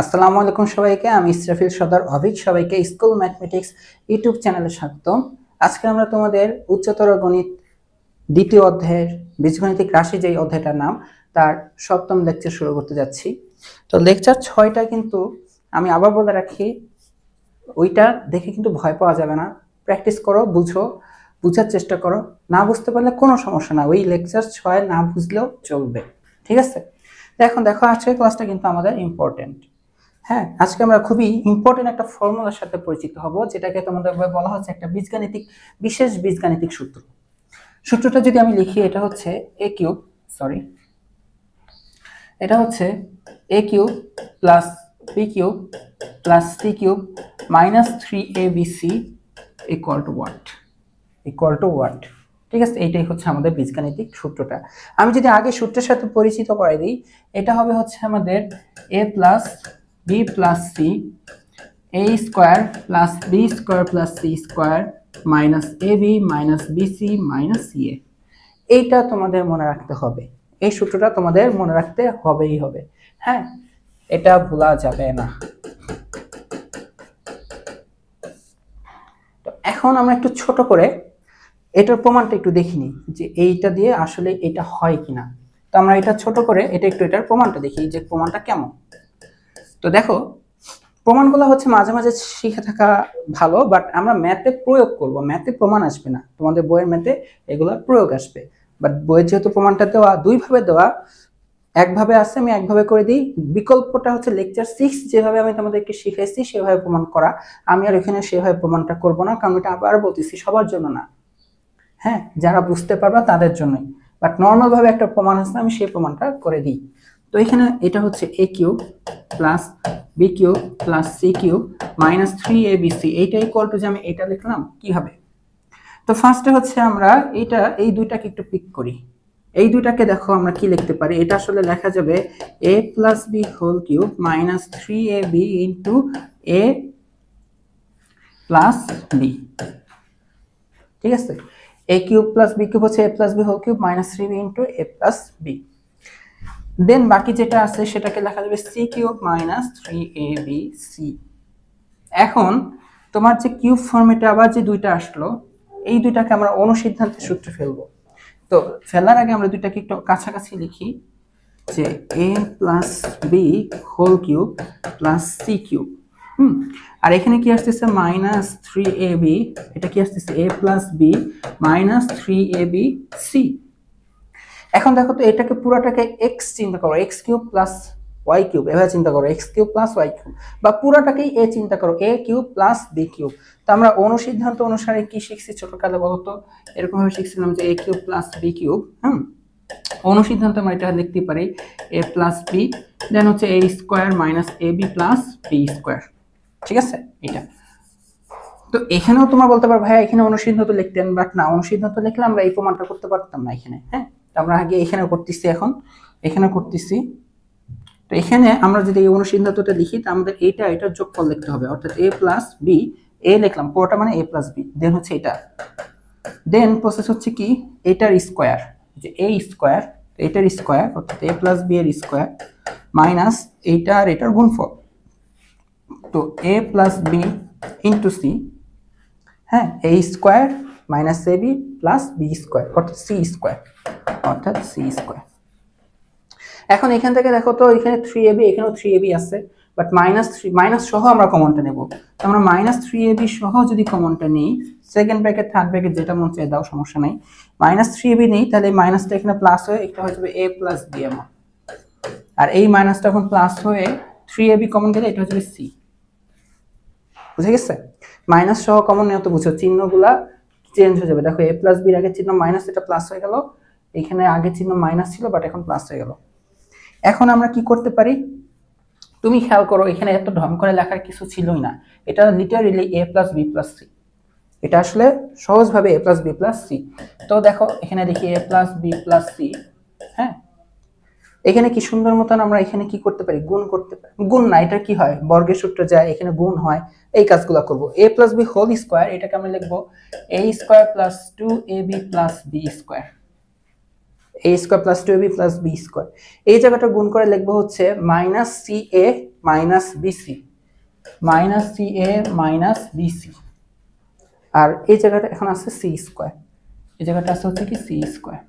আসসালামু আলাইকুম সবাইকে। আমি ইসরাফিল সদর অভিক সবাইকে স্কুল ম্যাথমেটিক্স ইউটিউব চ্যানেলে স্বাগতম। আজকে আমরা তোমাদের উচ্চতর গণিত দ্বিতীয় অধ্যায়ের বীজগণিতিক রাশি যেই অধ্যায়টার নাম তার সপ্তম লেকচার শুরু করতে যাচ্ছি। তো লেকচার 6টা কিন্তু আমি আবার বলে রাখি, ওইটা দেখে কিন্তু ভয় পাওয়া যাবে না। প্র্যাকটিস করো, বুঝার চেষ্টা করো। না বুঝতে পারলে কোনো সমস্যা না, ওই লেকচার 6 না বুঝলেও চলবে, ঠিক আছে? এখন দেখো, আজকের ক্লাসটা কিন্তু আমাদের ইম্পর্টেন্ট। হ্যাঁ, আজকে আমরা খুবই ইম্পর্টেন্ট একটা ফর্মুলার সাথে পরিচিত হব, যেটাকে তোমাদের বলা হচ্ছে একটা বিশেষ বীজগাণিতিক সূত্র। সূত্রটা যদি আমি লিখি, এটা হচ্ছে A cube plus B cube plus C cube minus 3abc equal to what. ঠিক আছে, এইটাই হচ্ছে আমাদের বীজগাণিতিক সূত্রটা। আমি যদি আগে সূত্রের সাথে পরিচিত করাই দিই, এটা হবে হচ্ছে আমাদের a plus B plus C A square plus B square plus C square minus A B minus BC minus C A. এইটা তোমাদের মনে রাখতে হবে, এই সূত্রটা তোমাদের মনে রাখতে হবে। হ্যাঁ, এটা ভোলা যাবে না। তো এখন আমরা একটু ছোট করে এটার প্রমাণটা একটু দেখিনি, যে এইটা দিয়ে আসলে এটা হয় কিনা। তো আমরা এটা ছোট করে এটার প্রমাণটা দেখি, যে প্রমাণটা কেমন। তো দেখো, প্রমাণগুলো হচ্ছে মাঝে মাঝে শিখে থাকা ভালো, বাট আমরা ম্যাথে প্রয়োগ করব, ম্যাথে প্রমাণ আসবে না। তোমাদের বইয়ের ম্যাথে এগুলোর প্রয়োগ আসবে, বাট বইয়ের যেহেতু প্রমাণটা দেওয়া দুইভাবে দেওয়া, একভাবে আছে আমি একভাবে করে দিই, বিকল্পটা হচ্ছে লেকচার 6 যেভাবে আমি তোমাদেরকে শিখাইছি সেভাবে প্রমাণ করা। আমি আর এখানে সেভাবে প্রমাণটা করব না, কারণ এটা আবার বলতেছি সবার জন্য না। হ্যাঁ, যারা বুঝতে পারবা তাদের জন্যই, বাট নর্মাল ভাবে একটা প্রমাণ আছে, আমি সেই প্রমাণটা করে দিই। তো এখানে এটা হচ্ছে A cube plus B cube plus C cube minus 3abc, এইটা ইকুয়াল টু, যে আমি এটা লিখলাম কিভাবে। তো ফার্স্টে হচ্ছে আমরা এই দুইটাকে একটু পিক করি। এই দুইটাকে দেখো আমরা কি লিখতে পারি, এটা আসলে লেখা যাবে a plus B whole cube minus 3ab into a plus B. ঠিক আছে, a cube plus B cube হচ্ছে a plus B whole cube minus 3b into a plus B. Then বাকি যেটা আছে সেটাকে লেখা যাবে c কিউব মাইনাস 3abc। এখন তোমার যে কিউব ফর্মেটে আবার যে দুইটা আসলো, এই দুইটাকে আমরা অনুসিদ্ধান্তের সূত্রে ফেলবো। তো ফেলার আগে আমরা দুইটাকে একটু কাছাকাছি লিখি, যে a plus B whole cube plus C cube. আর এখানে কি আসতেছে মাইনাস 3ab, এটা কি আসতেছে a plus B minus 3abc। এখন দেখো তো, এটাকে পুরাটাকে x চিন্তা করো, x cube plus y cube, এভাবে চিন্তা করো, x cube plus y cube, বা পুরাটাকেই a চিন্তা করো, a cube plus b cube. তো আমরা অনুসিদ্ধান্ত অনুসারে কি শিখছি ছোটকালে বলো তো? এরকম ভাবে শিখছিলাম যে a cube plus b cube. অনুসিদ্ধান্ত আমরা এটা লিখতে পারি a প্লাস b, দেন হচ্ছে a square minus ab plus b square. ঠিক আছে, এটা। তো এখানেও তোমরা বলতে পারো ভাইয়া এখানে অনুসিদ্ধান্ত লিখতেন, বাট না, অনুসিদ্ধান্ত লিখলে আমরা এই প্রমাণটা করতে পারতাম না এখানে। হ্যাঁ, আমরা আগে এখানে করতেছি, এখন এখানে করতেছি। তো এখানে আমরা যদি এই অনুসিদ্ধান্তটা লিখি, তো আমাদের এটার যোগফল লিখতে হবে, অর্থাৎ a প্লাস বি, a লিখলাম পুরোটা মানে a প্লাস বি, দেন হচ্ছে এটা, দেন প্রসেস হচ্ছে কি এটার স্কোয়ার, যে a স্কোয়ার, এটার স্কোয়ার অর্থাৎ a প্লাস বি এর স্কোয়ার মাইনাস এইটা আর এটার গুণফল। তো a plus B into C, হ্যাঁ, a square minus ab plus B square অর্থাৎ সি স্কোয়ার। এখন এখান থেকে দেখো তো, এখানে 3ab, এখানেও 3ab আছে, বাট মাইনাস সহ আমরা কমনটা নেব। তো আমরা মাইনাস 3ab সহ যদি কমনটা নিই, সেকেন্ড ব্র্যাকেট থার্ড ব্র্যাকেট যেটা মন চাই দাও, সমস্যা নাই। মাইনাস 3ab নেই, তাহলে মাইনাসটা এখানে প্লাস হয়ে এটা হয়ে যাবে a প্লাস বি এমন, আর এই মাইনাসটা এখন প্লাস হয়ে 3ab কমন গেলে এটা হয়ে যাবে c। বুঝে গেছে? মাইনাস সহ কমন নেওয়া তো বুঝছো, চিহ্নগুলা চেঞ্জ হয়ে যাবে। দেখো a প্লাস বির আগে চিহ্ন মাইনাস, এটা প্লাস হয়ে গেল, এখানে আগে চিহ্ন মাইনাস ছিল বাট এখন প্লাস হয়ে গেল। এখন আমরা কি করতে পারি, তুমি খেয়াল করো, এখানে এত ঢং করে লেখার কিছু ছিলই না, এটা literally a plus B plus C, এটা আসলে সহজভাবে a plus B plus C. তো দেখো এখানে দেখি a plus B plus C. হ্যাঁ, এখানে কি সুন্দর মতন আমরা এখানে কি করতে পারি, গুণ করতে পারি। গুণ না, এটা কি হয়, বর্গের সূত্র যায়, এখানে গুণ হয়। এই কাজগুলো করব। a plus B whole square, এটাকে আমরা লিখবো a square plus 2ab plus B square, a square plus 2ab plus B square. এই জায়গাটা গুণ করে লিখবো হচ্ছে minus C A minus BC minus C A minus BC, আর এই জায়গাটা এখন আছে সি স্কোয়ার, এই জায়গাটা আছে হচ্ছে কি সি স্কোয়ার,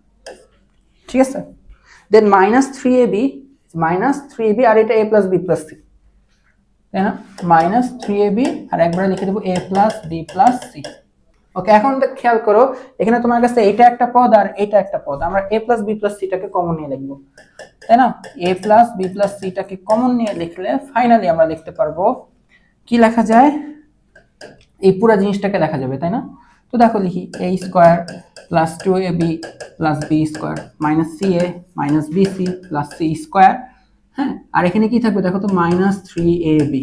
ঠিক আছে। Than minus three A B আর এটা এ প্লাস বি প্লাস সি, তাই না, মাইনাস থ্রি এ বি আর একবারে লিখে দেবো এ প্লাস বি প্লাস সি। ওকে, এখন খেয়াল করো এখানে তোমার কাছে এটা একটা পদ আর এটা একটা পদ, আমরা এ প্লাস বি প্লাস সিটাকে কমন নিয়ে লিখবো, তাই না। A plus B plus সিটাকে common নিয়ে লিখলে ফাইনালি আমরা লিখতে পারবো কি লেখা যায়, এই পুরো জিনিসটাকে লেখা যাবে, তাই না। তো দেখো লিখি A square plus two A B plus B square minus C A minus B C plus C square, হ্যাঁ, আর এখানে কি থাকবে দেখো তো মাইনাস থ্রি এ বি,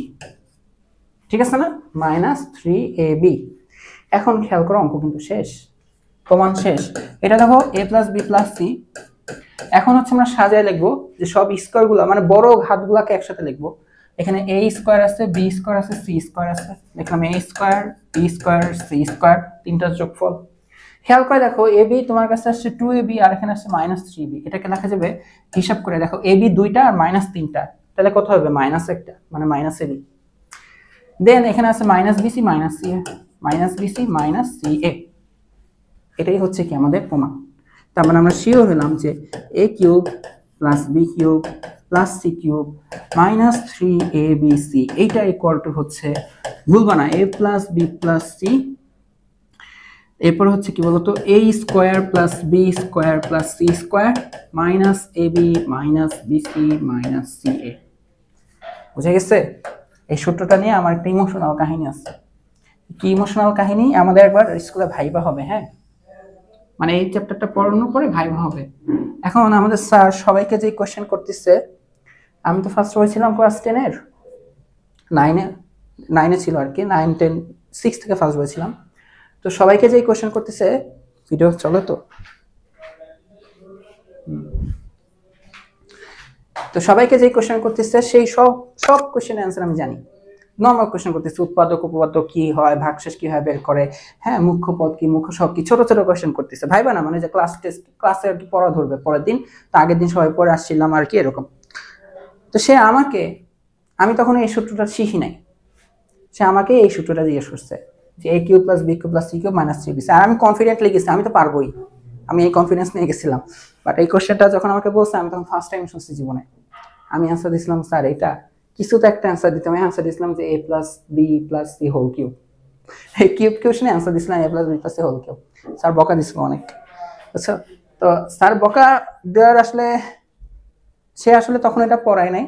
ঠিক আছে না, মাইনাস থ্রি এ বি। এখন খেয়াল করো অঙ্ক কিন্তু শেষ, প্রমাণ শেষ। এটা দেখো এ প্লাস বি প্লাস সি, এখন হচ্ছে আমরা সাজায় লিখবো যে সব স্কোয়ার গুলো মানে বড় ঘাতগুলোকে একসাথে লিখবো। এখানে এ স্কোয়ার আছে, বি স্কোয়ার আছে, সি স্কোয়ার আছে, দেখলাম A square B square C square, তিনটার যোগফল। খেয়াল করে দেখো এ বি তোমার কাছে আসছে টু এ বি আর এখানে আসছে মাইনাস থ্রি বি, এটাকে লেখা যাবে হিসাব করে দেখো এ বি দুইটা আর মাইনাস তিনটা, তাহলে কত হবে মাইনাস একটা, মানে মাইনাস এ বি। দেন এখানে আছে minus BC minus C A, minus BC minus C এ, এটাই হচ্ছে কি আমাদের প্রমাণ। তার মানে আমরা শিওর হলাম যে এ cube plus B cube plus C cube minus three A B C এইটা ইকুয়াল টু হচ্ছে, ভুলবা না, A plus B plus C, এরপর হচ্ছে কি বলতো A square plus B square plus C square minus A B minus B C minus C A. বুঝে গেছে? এই সূত্রটা নিয়ে আমার একটা ইমোশনাল কাহিনী আছে। কি ইমোশনাল কাহিনী? আমাদের একবার স্কুলে ভাইবা হবে, হ্যাঁ, মানে এই চ্যাপ্টারটা পড়ানোর পরে ভাইবা হবে। এখন আমাদের স্যার সবাইকে যে কোশ্চেন করতেছে, আমি তো ফার্স্ট হয়েছিলাম ক্লাস 10-এর, 9-এ ছিল আর কি, 9, 10, 6 থেকে ফার্স্ট হয়েছিলাম। তো সবাইকে যে কোশ্চেন করতেছে, ভিডিও চলে তো সবাইকে যে কোশ্চেন করতেছে সেই সব কোশ্চেনের অ্যান্সার আমি জানি। নর্মাল কোশ্চেন করতেছে, উৎপাদক উপপাদ্য কি হয়, ভাগশেষ কি হয় বের করে, হ্যাঁ, মুখ্য পদ কি, মুখ্য সব কি, ছোট ছোট কোশ্চেন করতেছে। ভাইবা না, মানে যে ক্লাসে আর কি পড়া ধরবে পরের দিন, তো আগের দিন সবাই পড়ে আসছিলাম আর কি এরকম। তো সে আমাকে, আমি তখন এই সূত্রটা শিখি নাই, সে আমাকে এই সূত্রটা জিজ্ঞেস করছে যে এ cube plus B cube plus C cube minus three B C, আর আমি কনফিডেন্টলি গেছি, আমি তো পারবোই, আমি এই কনফিডেন্স নিয়ে গেছিলাম। বাট এই কোশ্চেনটা যখন আমাকে বলছে, আমি তখন ফার্স্ট টাইম শুনছি জীবনে। আমি অ্যান্সার দিয়েছিলাম স্যার এটা কিছু তো একটা অ্যান্সার দিতে, আমি অ্যান্সার দিয়েছিলাম যে A plus B plus C whole cube, এই কিউব কোশ্চেনে অ্যান্সার দিয়েছিলাম A plus B plus C whole cube. Sir বকা দিছিল অনেক, আচ্ছা। তো স্যার বকা দেওয়ার আসলে, সে আসলে তখন এটা পড়ায় নাই,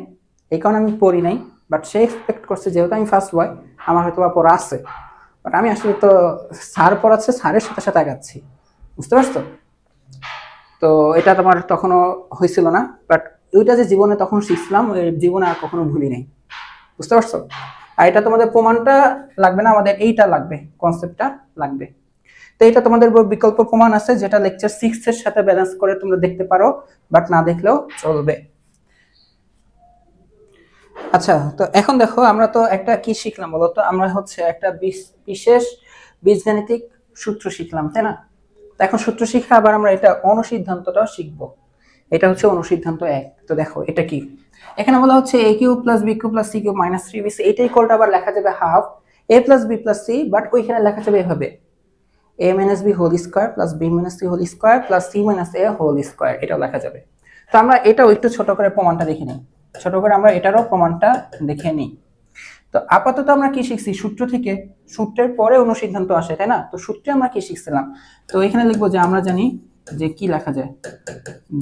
এই কারণে আমি পড়ি নাই। বাট সে এক্সপেক্ট করছে যেহেতু আমি ফার্স্ট বয়, আমার হয়তো বা পড়া আছে। বাট আমি আসলে তো স্যার পড়াচ্ছে, স্যারের সাথে সাথে আগাচ্ছি, বুঝতে পারছো? তো এটা তোমার তখনও হয়েছিল না, বাট ওইটা যে জীবনে তখন শিখছিলাম, ওই জীবনে আর কখনো ভুলি নাই, বুঝতে পারছো? আর এটা তোমাদের প্রমাণটা লাগবে না, আমাদের এইটা লাগবে, কনসেপ্টটা লাগবে। তো এটা তোমাদের বিকল্প প্রমাণ আছে, যেটা লেকচার 6 এর সাথে ব্যালেন্স করে তোমরা দেখতে পারো, বাট না দেখলেও চলবে। আচ্ছা, তো এখন দেখো আমরা তো একটা কি শিখলাম বলতো, আমরা হচ্ছে একটা বিশেষ বীজগাণিতিক সূত্র শিখলাম, তাই না? তো এখন সূত্র শিখে আবার আমরা এটা অনুসিদ্ধান্তটাও শিখবো। এটা হচ্ছে অনুসিদ্ধান্ত 1। তো দেখো এটা কি, এখানে বলা হচ্ছে A cube plus B cube plus C cube minus three B C, এইটাই কলটা আবার লেখা যাবে half A plus B plus C, but ওইখানে লেখা যাবে এভাবে A minus B whole square plus B minus C whole square plus C minus A whole square, এটাও লেখা যাবে। তো আমরা এটাও একটু ছোট করে প্রমাণটা দেখে নিই, ছোট করে আমরা এটারও প্রমাণটা দেখে নিই। তো আপাতত আমরা কি শিখছি সূত্র থেকে, সূত্রের পরে অনুসিদ্ধান্ত আসে, তাই না? তো সূত্রে আমরা কি শিখছিলাম, তো এখানে লিখবো যে আমরা জানি যে কি লেখা যায়,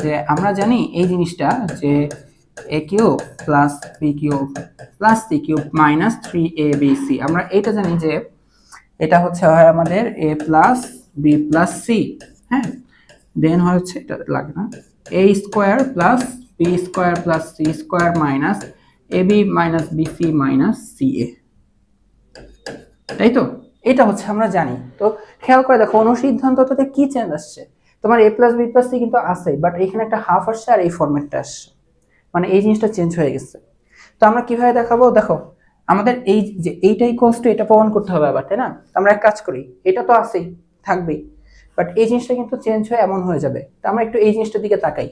যে আমরা জানি এই জিনিসটা যে এ cube plus B cube plus C cube minus three A B c, আমরা এটা জানি যে এটা হচ্ছে হয় আমাদের a plus B plus C, হ্যাঁ, দেন হচ্ছে এটা লাগে না a square plus B square plus C square minus A B minus B C minus C a, তাই তো? এটা হচ্ছে আমরা জানি। তো খেয়াল করে দেখো অনুসিদ্ধান্তটাতে কি চেঞ্জ আসছে, তোমার এ প্লাস বি প্লাস সি কিন্তু আছে, বাট এখানে একটা হাফ আসছে আর এই ফরম্যাটটা আসছে, মানে এই জিনিসটা চেঞ্জ হয়ে গেছে। তো আমরা কিভাবে দেখাবো, দেখো আমাদের এই যে এইটা ইকুয়ালস টু এটা প্রমাণ করতে হবে আবার, তাই না? আমরা এক কাজ করি, এটা তো আছেই, থাকবেই, বাট এই জিনিসটা কিন্তু চেঞ্জ হয়ে এমন হয়ে যাবে। তো আমরা একটু এই জিনিসটার দিকে তাকাই,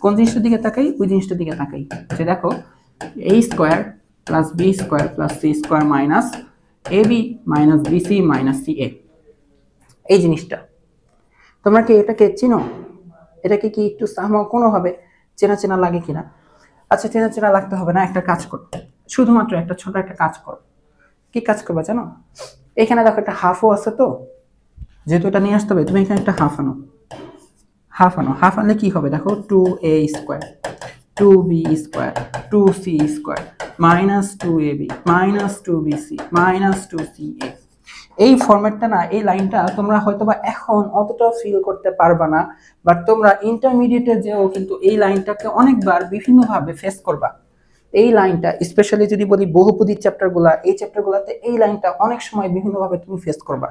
কোন জিনিসটার দিকে তাকাই, ওই জিনিসটার দিকে তাকাই, যে দেখো a square plus B square plus C square minus A B minus BC minus C a. এই জিনিসটা তোমরা কি এটাকে চিনো? এটাকে কি একটু কোনোভাবে চেনা চেনা লাগে কিনা? আচ্ছা, চেনা চেনা লাগতে হবে না, একটা কাজ করো, শুধুমাত্র একটা ছোট একটা কাজ করো। কি কাজ করবা জানো? এখানে দেখো একটা হাফও আছে, তো যেহেতু এটা নিয়ে আসতে হবে তুমি এখানে একটা হাফ আনো, হাফ আনলে কি হবে দেখো, 2a square 2b square 2c square minus 2ab minus 2bc minus 2ca। এই ফরম্যাটটা না, এই লাইনটা তোমরা হয়তোবা এখন অতটা ফিল করতে পারবা না, বাট তোমরা ইন্টারমিডিয়েটে যেও কিন্তু এই লাইনটাকে অনেকবার বিভিন্নভাবে ফেস করবা। এই লাইনটা স্পেশালি যদি বলি বহুপদীর চ্যাপ্টারগুলা, এই চ্যাপ্টারগুলোতে এই লাইনটা অনেক সময় বিভিন্নভাবে তুমি ফেস করবা,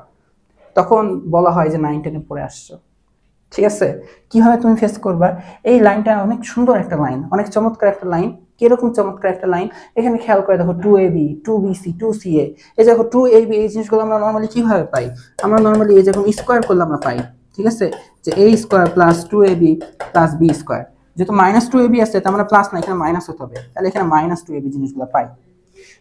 তখন বলা হয় যে 9 10 পড়ে আসছো। ঠিক আছে, কিভাবে তুমি ফেস করবা? এই লাইনটা অনেক সুন্দর একটা লাইন, অনেক চমৎকার একটা লাইন। কিরকম চমৎকার একটা লাইন, এখানে খেয়াল করে দেখো 2ab 2bc 2ca। এই দেখো 2ab, এই জিনিসগুলো আমরা নর্মালি কিভাবে পাই? আমরা নর্মালি এই যখন স্কোয়ার করলে আমরা পাই, ঠিক আছে, যে a square plus 2ab plus b square. যেহেতু মাইনাস 2ab আছে তার মানে প্লাস না, এখানে মাইনাস হতে হবে, তাহলে এখানে মাইনাস 2ab জিনিসগুলো পাই।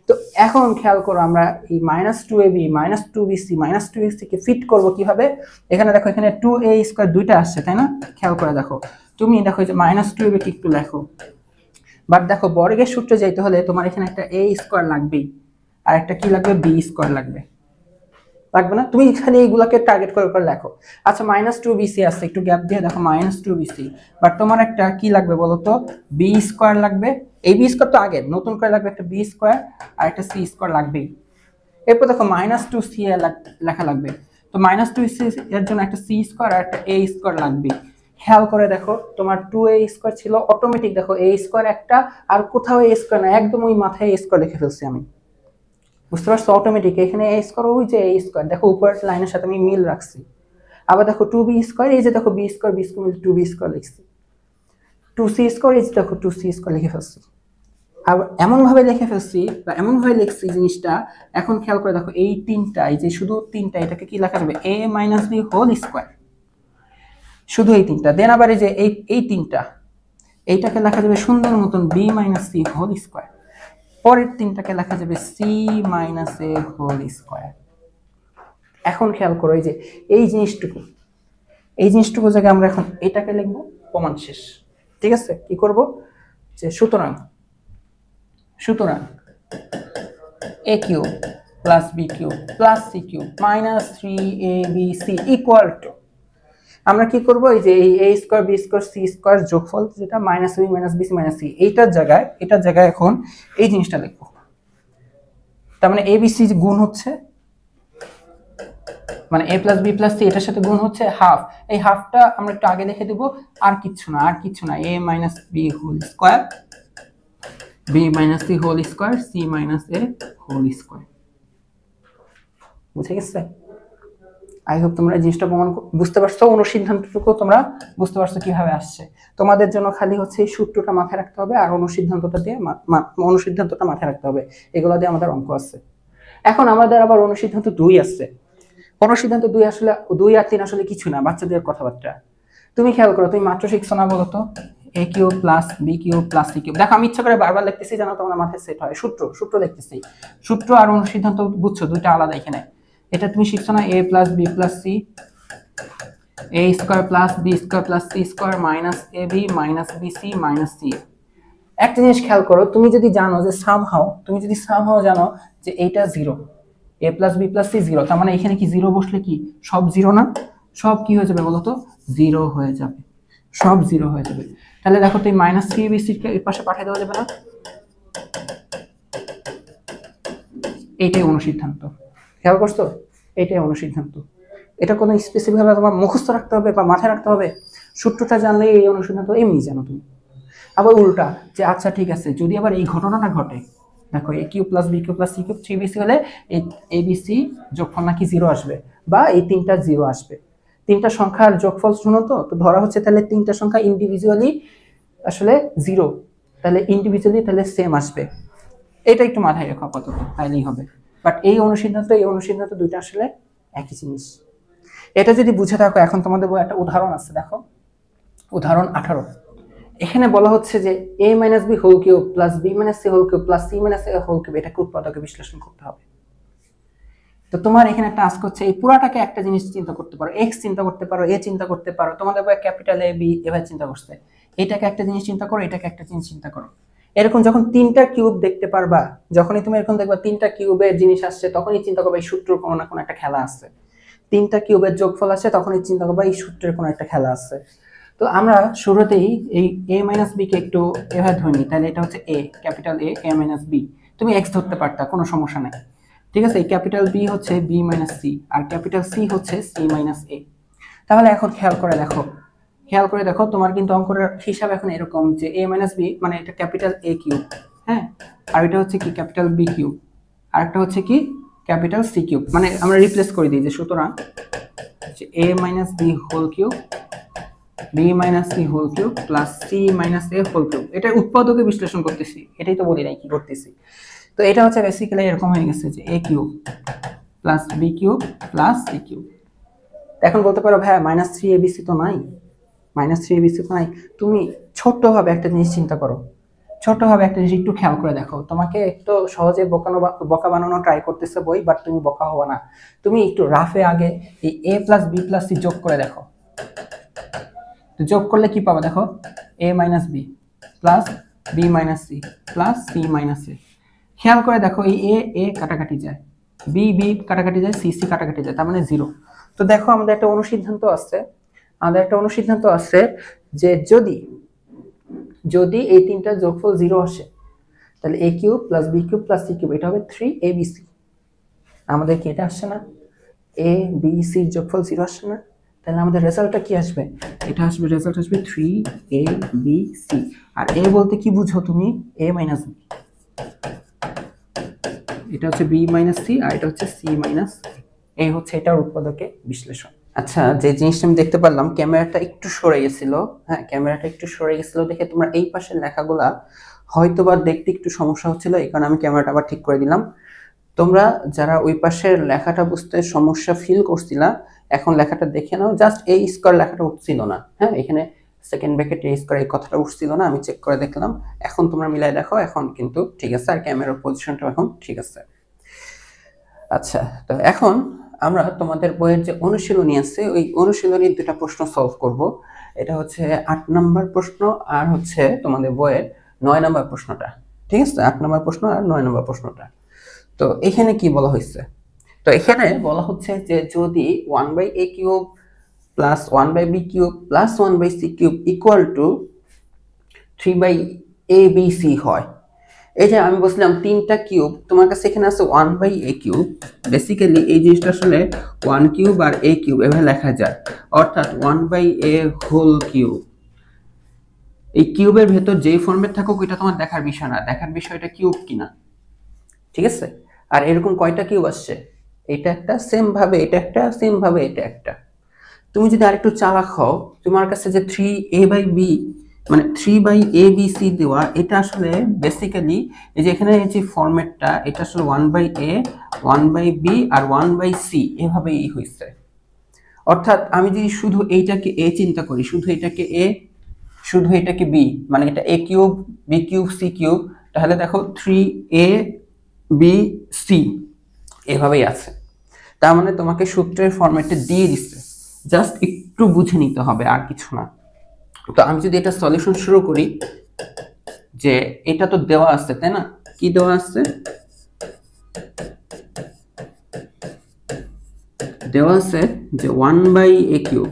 তো এখন খেয়াল করো আমরা এই minus 2ab minus 2bc minus 2ac কে ফিট করবো কিভাবে? এখানে দেখো, এখানে 2a স্কোয়ার দুইটা আসছে, তাই না? খেয়াল করে দেখো, তুমি দেখো যে মাইনাস 2ab কে একটু লেখো, বাট দেখো বর্গের সূত্রে যাইতে হলে তোমার এখানে একটা a স্কোয়ার লাগবেই, আর একটা কি লাগবে, b স্কোয়ার লাগবে না? তুমি এখানে এইগুলাকে টার্গেট করে করে লেখো। আচ্ছা, মাইনাস 2bc আছে, একটু গ্যাপ দিয়ে দেখো মাইনাস 2bc, বাট তোমার একটা কি লাগবে বলো তো, b স্কোয়ার লাগবে। এই b স্কোয়ার তো আগে, নতুন করে লাগবে একটা b স্কোয়ার আর একটা c স্কোয়ার লাগবেই। এরপর দেখো মাইনাস 2c লেখা লাগবে, তো মাইনাস 2c এর জন্য একটা c স্কোয়ার আর একটা a স্কোয়ার লাগবে। খেয়াল করে দেখো, তোমার 2a স্কোয়ার ছিল, অটোমেটিক দেখো a স্কোয়ার একটা, আর কোথাও a স্কোয়ার না, একদম ওই মাথায় a স্কোয়ার লিখে ফেলছি আমি, বুঝতে পারছো? অটোমেটিক এখানে a স্কোয়ার, ওই যে a স্কোয়ার দেখো উপরের লাইনের সাথে আমি মিল রাখছি। আবার দেখো 2b স্কোয়ার, এই যে দেখো b square meal 2b square লিখছি। 2c স্কোয়ার, এই যে দেখো 2c স্কোয়ার লিখে ফেলছি। আবার এমন ভাবে লিখে ফেলছি বা এমন ভাবে লিখছি জিনিসটা, এখন খেয়াল করে দেখো এই তিনটা, এই যে শুধু তিনটা, এটাকে কি লেখা যাবে, a minus b whole square, শুধু এই তিনটা। দেন আবার এই যে এই তিনটা, এইটাকে লেখা যাবে সুন্দর মতন b minus c whole square. পরের তিনটাকে লেখা যাবে c minus a whole square. এখন খেয়াল করো এই যে এই জিনিসটুকু জায়গায় আমরা এখন এটাকে লিখবো, প্রমাণ শেষ। ঠিক আছে, কি করব, যে সুতরাং a cube plus b cube plus c cube minus 3abc equal two, আমরা কি করব, এই যে এই a square b square c square যোগফল যেটা minus b minus bc minus c, এটার জায়গায় এখন এই জিনিসটা লিখবো। তার মানে abc গুণ হচ্ছে, মানে a plus b plus c এটার সাথে গুণ হচ্ছে হাফ। এই হাফটা আমরা একটু আগে লিখে দেব, আর কিচ্ছু না, a minus b whole square b minus c whole square c minus a whole square. বুঝে গেছে? আই হোপ তোমরা জিনিসটা বুঝতে পারছো, অনুসিদ্ধান্তটুকু তোমরা বুঝতে পারছো কিভাবে আসছে। তোমাদের জন্য খালি হচ্ছে এই সূত্রটা মাথায় রাখতে হবে, আর অনুসিদ্ধান্তটা মাথায় রাখতে হবে, এগুলো দিয়ে আমাদের অঙ্ক আছে। এখন আমাদের আবার অনুসিদ্ধান্ত 2 আছে। অনুসিদ্ধান্ত 2 আসলে 2 আর 3 আসলে কিছু না, বাচ্চাদের কথাবার্তা। তুমি খেয়াল করো, তুমি মাত্র শিখছো না বলো তো, a cube plus b cube plus c cube. দেখো আমি ইচ্ছা করে বারবার লিখতেছি যেন তোমার মাথায় সেট হয়। সূত্র লিখতেছি, সূত্র আর অনুসিদ্ধান্ত বুঝছো, দুইটা আলাদা। এখানে এটা তুমি শিখছো না, a plus b plus c, a square plus b square plus c square minus ab minus bc minus c। একটা জিনিস খেয়াল করো, তুমি যদি জানো যে সামহাও জানো যে এইটা 0, a plus b plus c 0, তার মানে এখানে কি 0 বসলে কি সব 0 না? সব কি হয়ে যাবে বলো তো, 0 হয়ে যাবে, সব 0 হয়ে যাবে। তাহলে দেখো তো এই মাইনাস 3bc কে এর পাশে পাঠিয়ে দেওয়া যাবে না? এইটাই অনুসিদ্ধান্ত। খেয়াল করছো, এইটাই অনুসিদ্ধান্ত। এটা কোনো স্পেসিফিক ভাবে তোমার মুখস্থ রাখতে হবে বা মাথায় রাখতে হবে? সূত্রটা জানলে এই অনুসিদ্ধান্ত এমনি জানো তুমি। আবার উল্টা, যে আচ্ছা ঠিক আছে, যদি আবার এই ঘটনাটা ঘটে, দেখো a cube plus b cube plus c cube 3bc হলে এই abc যোগফল নাকি 0 আসবে, বা এই তিনটা 0 আসবে। তিনটা সংখ্যার যোগফল শুনো তো ধরা হচ্ছে, তাহলে তিনটা সংখ্যা ইন্ডিভিজুয়ালি আসলে 0, তাহলে ইন্ডিভিজুয়ালি তাহলে সেম আসবে। এটা একটু মাথায় রেখো আপাতত, তাইলেই হবে। বাট এই অনুসিদ্ধান্ত দুইটা আসলে একই জিনিস। এটা যদি বুঝে থাকো, এখন তোমাদের একটা উদাহরণ আছে, দেখো উদাহরণ 18। এখানে বলা হচ্ছে যে a minus B whole cube plus B minus C whole cube plus C minus A whole cube এটাকে উৎপাদকে বিশ্লেষণ করতে হবে। তো তোমার এখানে টাস্ক হচ্ছে এই পুরাটাকে একটা জিনিস চিন্তা করতে পারো, এক্স চিন্তা করতে পারো, এ চিন্তা করতে পারো, তোমাদের বই ক্যাপিটাল এ বি এভাবে চিন্তা করছে, এটাকে একটা জিনিস চিন্তা করো, এটাকে একটা জিনিস চিন্তা করো। এরকম যখন তিনটা কিউব দেখতে পারবা, যখনই তুমি এরকম দেখবা তিনটা কিউবের জিনিস আসছে, তখনই চিন্তা করবা এই সূত্রের কোনো না কোনো একটা খেলা আছে। তিনটা কিউবের যোগফল আসে, তখনই চিন্তা করবা এই সূত্রের কোনো একটা খেলা আছে। তো আমরা শুরুতেই এই a মাইনাস বি কে একটু এভাবে ধরি, তাহলে এটা হচ্ছে a, capital a minus B. তুমি x ধরতে পারতা, কোনো সমস্যা নাই, ঠিক আছে। ক্যাপিটাল বি হচ্ছে b মাইনাস সি, আর ক্যাপিটাল সি হচ্ছে c মাইনাস a। তাহলে এখন খেয়াল করে দেখো তোমার কিন্তু অঙ্কের হিসাব এখন এরকম যে a মাইনাস বি মানে এটা ক্যাপিটাল a কিউব, হ্যাঁ, আর এটা হচ্ছে কি ক্যাপিটাল b কিউব, আর একটা হচ্ছে কি ক্যাপিটাল c কিউব। মানে আমরা রিপ্লেস করে দিই যে সুতরাং a minus B whole cube b minus C whole cube plus C minus A whole cube. এটা উৎপাদকে বিশ্লেষণ করতেছি, এটাই তো বলি নাই কি করতেছি। তো এটা হচ্ছে বেসিক্যালি এরকম হয়ে গেছে যে a cube plus B cube plus C cube. এখন বলতে পারো ভাই মাইনাস থ্রি এবিসি তো নাই, মাইনাস থ্রি এবিসি তো নাই। তুমি ছোট্টভাবে একটা জিনিস চিন্তা করো, ছোট্টভাবে একটা জিনিস একটু খেয়াল করে দেখো। তোমাকে একটু সহজে বোকা বানানো ট্রাই করতেছে বই, বাট তুমি বোকা হবো না। তুমি একটু রাফে আগে এই a plus B plus c যোগ করে দেখো। যোগ করলে কি পাবো দেখো, a minus b plus B minus C plus C minus a. খেয়াল করে দেখো এই এ কাটাকাটি যায়, বি কাটাকাটি যায়, সি কাটাকাটি যায়, তার মানে 0। তো দেখো আমাদের একটা অনুসিদ্ধান্ত আছে, যে যদি এই তিনটা যোগফল 0 আসে, তাহলে a cube plus B cube plus C cube এটা হবে 3abc। আমাদের কি এটা আসছে না, a b c যোগফল 0 আসছে না, তাহলে আমাদের রেজাল্টটা কি আসবে, এটা আসবে, রেজাল্ট আসবে 3abc। আর a বলতে কি বুঝো তুমি, a মাইনাস বি, এটা হচ্ছে b মাইনাস সি, আর এটা হচ্ছে c মাইনাস এই হচ্ছে এটার উৎপাদকে বিশ্লেষণ। আচ্ছা, যে জিনিসটা আমি দেখতে পারলাম ক্যামেরাটা একটু সরে গেছিল, হ্যাঁ ক্যামেরাটা একটু সরে গেছিল দেখে তোমরা এই পাশের লেখাগুলা হয়তোবা দেখতে একটু সমস্যা হচ্ছিল, এই কারণে আমি ক্যামেরাটা আবার ঠিক করে দিলাম। তোমরা যারা ওই পাশের লেখাটা বুঝতে সমস্যা ফিল করছিলা, এখন লেখাটা দেখে নাও। জাস্ট এই স্কোয়ার লেখাটা উঠছিল না, হ্যাঁ এখানে সেকেন্ড ব্র্যাকেট এই স্কোয়ার এই কথাটা উঠছিল না, আমি চেক করে দেখলাম। এখন তোমরা মিলাই দেখো, এখন কিন্তু ঠিক আছে, আর ক্যামেরার পজিশনটা এখন ঠিক আছে। আচ্ছা, তো এখন আমরা তোমাদের বইয়ের যে অনুশীলনী আছে ওই অনুশীলনীর দুটা প্রশ্ন সলভ করব। এটা হচ্ছে 8 নম্বর প্রশ্ন, আর হচ্ছে তোমাদের বইয়ের 9 নম্বর প্রশ্নটা, ঠিক আছে। 8 নম্বর প্রশ্ন আর 9 নম্বর প্রশ্নটা। তো এখানে কি বলা হয়েছে, তো এখানে বলা হচ্ছে যে যদি 1/a cube plus 1/b cube plus 1/c cube equal two 3/abc হয়। এই যে আমি বলছিলাম তিনটা কিউব, তোমার কাছে এখানে আছে 1/a কিউব, বেসিক্যালি এই জিনিসটা আসলে 1 কিউব আর a কিউব এভাবে লেখা যায়, অর্থাৎ 1/a হোল কিউব। এই কিউবের ভেতর যেই ফর্মেট থাকুক এটা তোমার দেখার বিষয় না, দেখার বিষয় এটা কিউব কিনা, ঠিক আছে। আর এরকম কয়টা কিউব আসছে, এটা একটা, সেম ভাবে এটা একটা, সেম ভাবে এটা একটা। তুমি যদি আরেকটু চালাক হও, তোমার কাছে যে 3a/b মানে 3/abc দেওয়া, এটা আসলে বেসিক্যালি এই যে এখানে এই যে ফরম্যাটটা, এটা আসলে 1/a 1/b আর 1/c এভাবেই হয়েছে। অর্থাৎ আমি যদি শুধু এইটাকে a চিন্তা করি, শুধু এটাকে a, শুধু এটাকে b, মানে এটা a cube b cube c cube, তাহলে দেখো 3abc এভাবেই আছে। তার মানে তোমাকে সূত্রের ফরম্যাটে দিয়ে দিচ্ছে, জাস্ট একটু বুঝে নিতে হবে, আর কিছু না। তো আমি যদি এটা সলিউশন শুরু করি, যে এটা তো দেওয়া আছে তাই না, কি দেওয়া আছে, দেওয়া আছে যে 1/a cube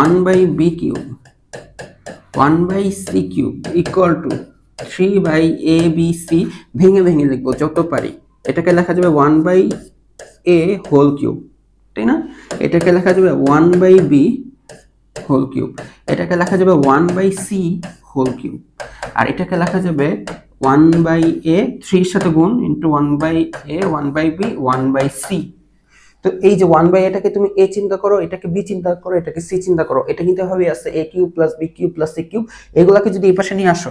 1/b cube 1/c cube equal two 3/abc। ভেঙে ভেঙে লিখবো যত পারি, এটাকে লেখা যাবে 1/a হোল কিউব, তাই না, এটাকে লেখা যাবে 1/b হোল কিউব, এটাকে লেখা যাবে 1/c হোল কিউব, আর এটাকে লেখা যাবে 1/a 3 এর সাথে গুণ ইনটু 1/a 1/b 1/c। তো এই যে 1/a এটাকে তুমি a চিন্তা করো, এটাকে b চিন্তা করো, এটাকে c চিন্তা করো, এটা কিন্তু এভাবেই আছে a cube plus b cube plus c cube. এগুলাকে যদি এই পাশে নিয়ে আসো,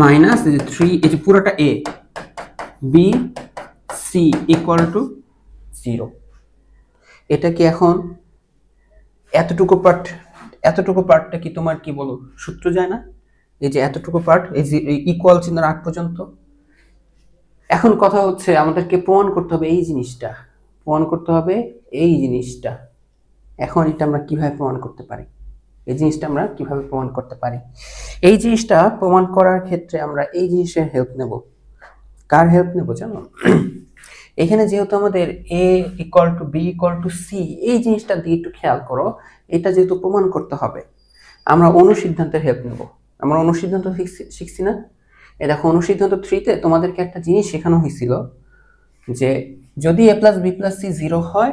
মাইনাস এই যে 3, এই যে পুরোটা a b c C equal to 0। এটা কি এখন এতটুকু পার্টটা কি তোমার কি বলো সূত্র যায় না? এই যে এতটুকু পার্ট, এই যে ইকুয়াল চিহ্নের আগ পর্যন্ত। এখন কথা হচ্ছে আমাদেরকে প্রমাণ করতে হবে এই জিনিসটা, এখন এটা আমরা কিভাবে প্রমাণ করতে পারি? এই জিনিসটা প্রমাণ করার ক্ষেত্রে আমরা এই জিনিসের হেল্প নেব। কার হেল্প নেব জানো? এখানে যেহেতু আমাদের a equal to b equal to c, এই জিনিসটা দিয়ে একটু খেয়াল করো। এটা যেহেতু প্রমাণ করতে হবে, আমরা অনুসিদ্ধান্তের হেল্প নেব। আমরা অনুসিদ্ধান্ত শিখছি না? এই দেখো, অনুসিদ্ধান্ত 3-তে তোমাদেরকে একটা জিনিস শেখানো হয়েছিল যে যদি a plus b plus c 0 হয়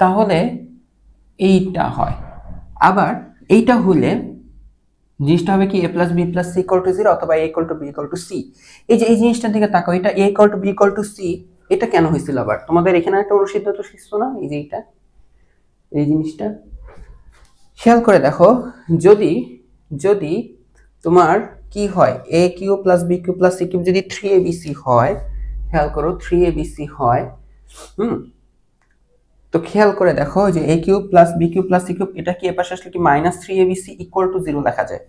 তাহলে এইটা হয়, আবার এইটা হলে জিনিসটা হবে কি a plus b plus c equal to 0 অথবা a equal to b equal to c। এই যে এই জিনিসটার দিকে তাকাও, এটা a equal to b equal to c, এটা কেন হয়েছিল? আবার তোমাদের এখানে একটা অনুসিদ্ধান্ত শিখছো না? এই যে এইটা, এই জিনিসটা খেয়াল করে দেখো, যদি তোমার কি হয় a cube plus b cube plus c cube যদি 3abc হয়, খেয়াল করো 3abc হয়, তো খেয়াল করে দেখো যে a cube plus b cube plus c cube, এটা কি এ পাশে আসলে কি মাইনাস 3abc ইকুয়াল টু 0 লেখা যায়,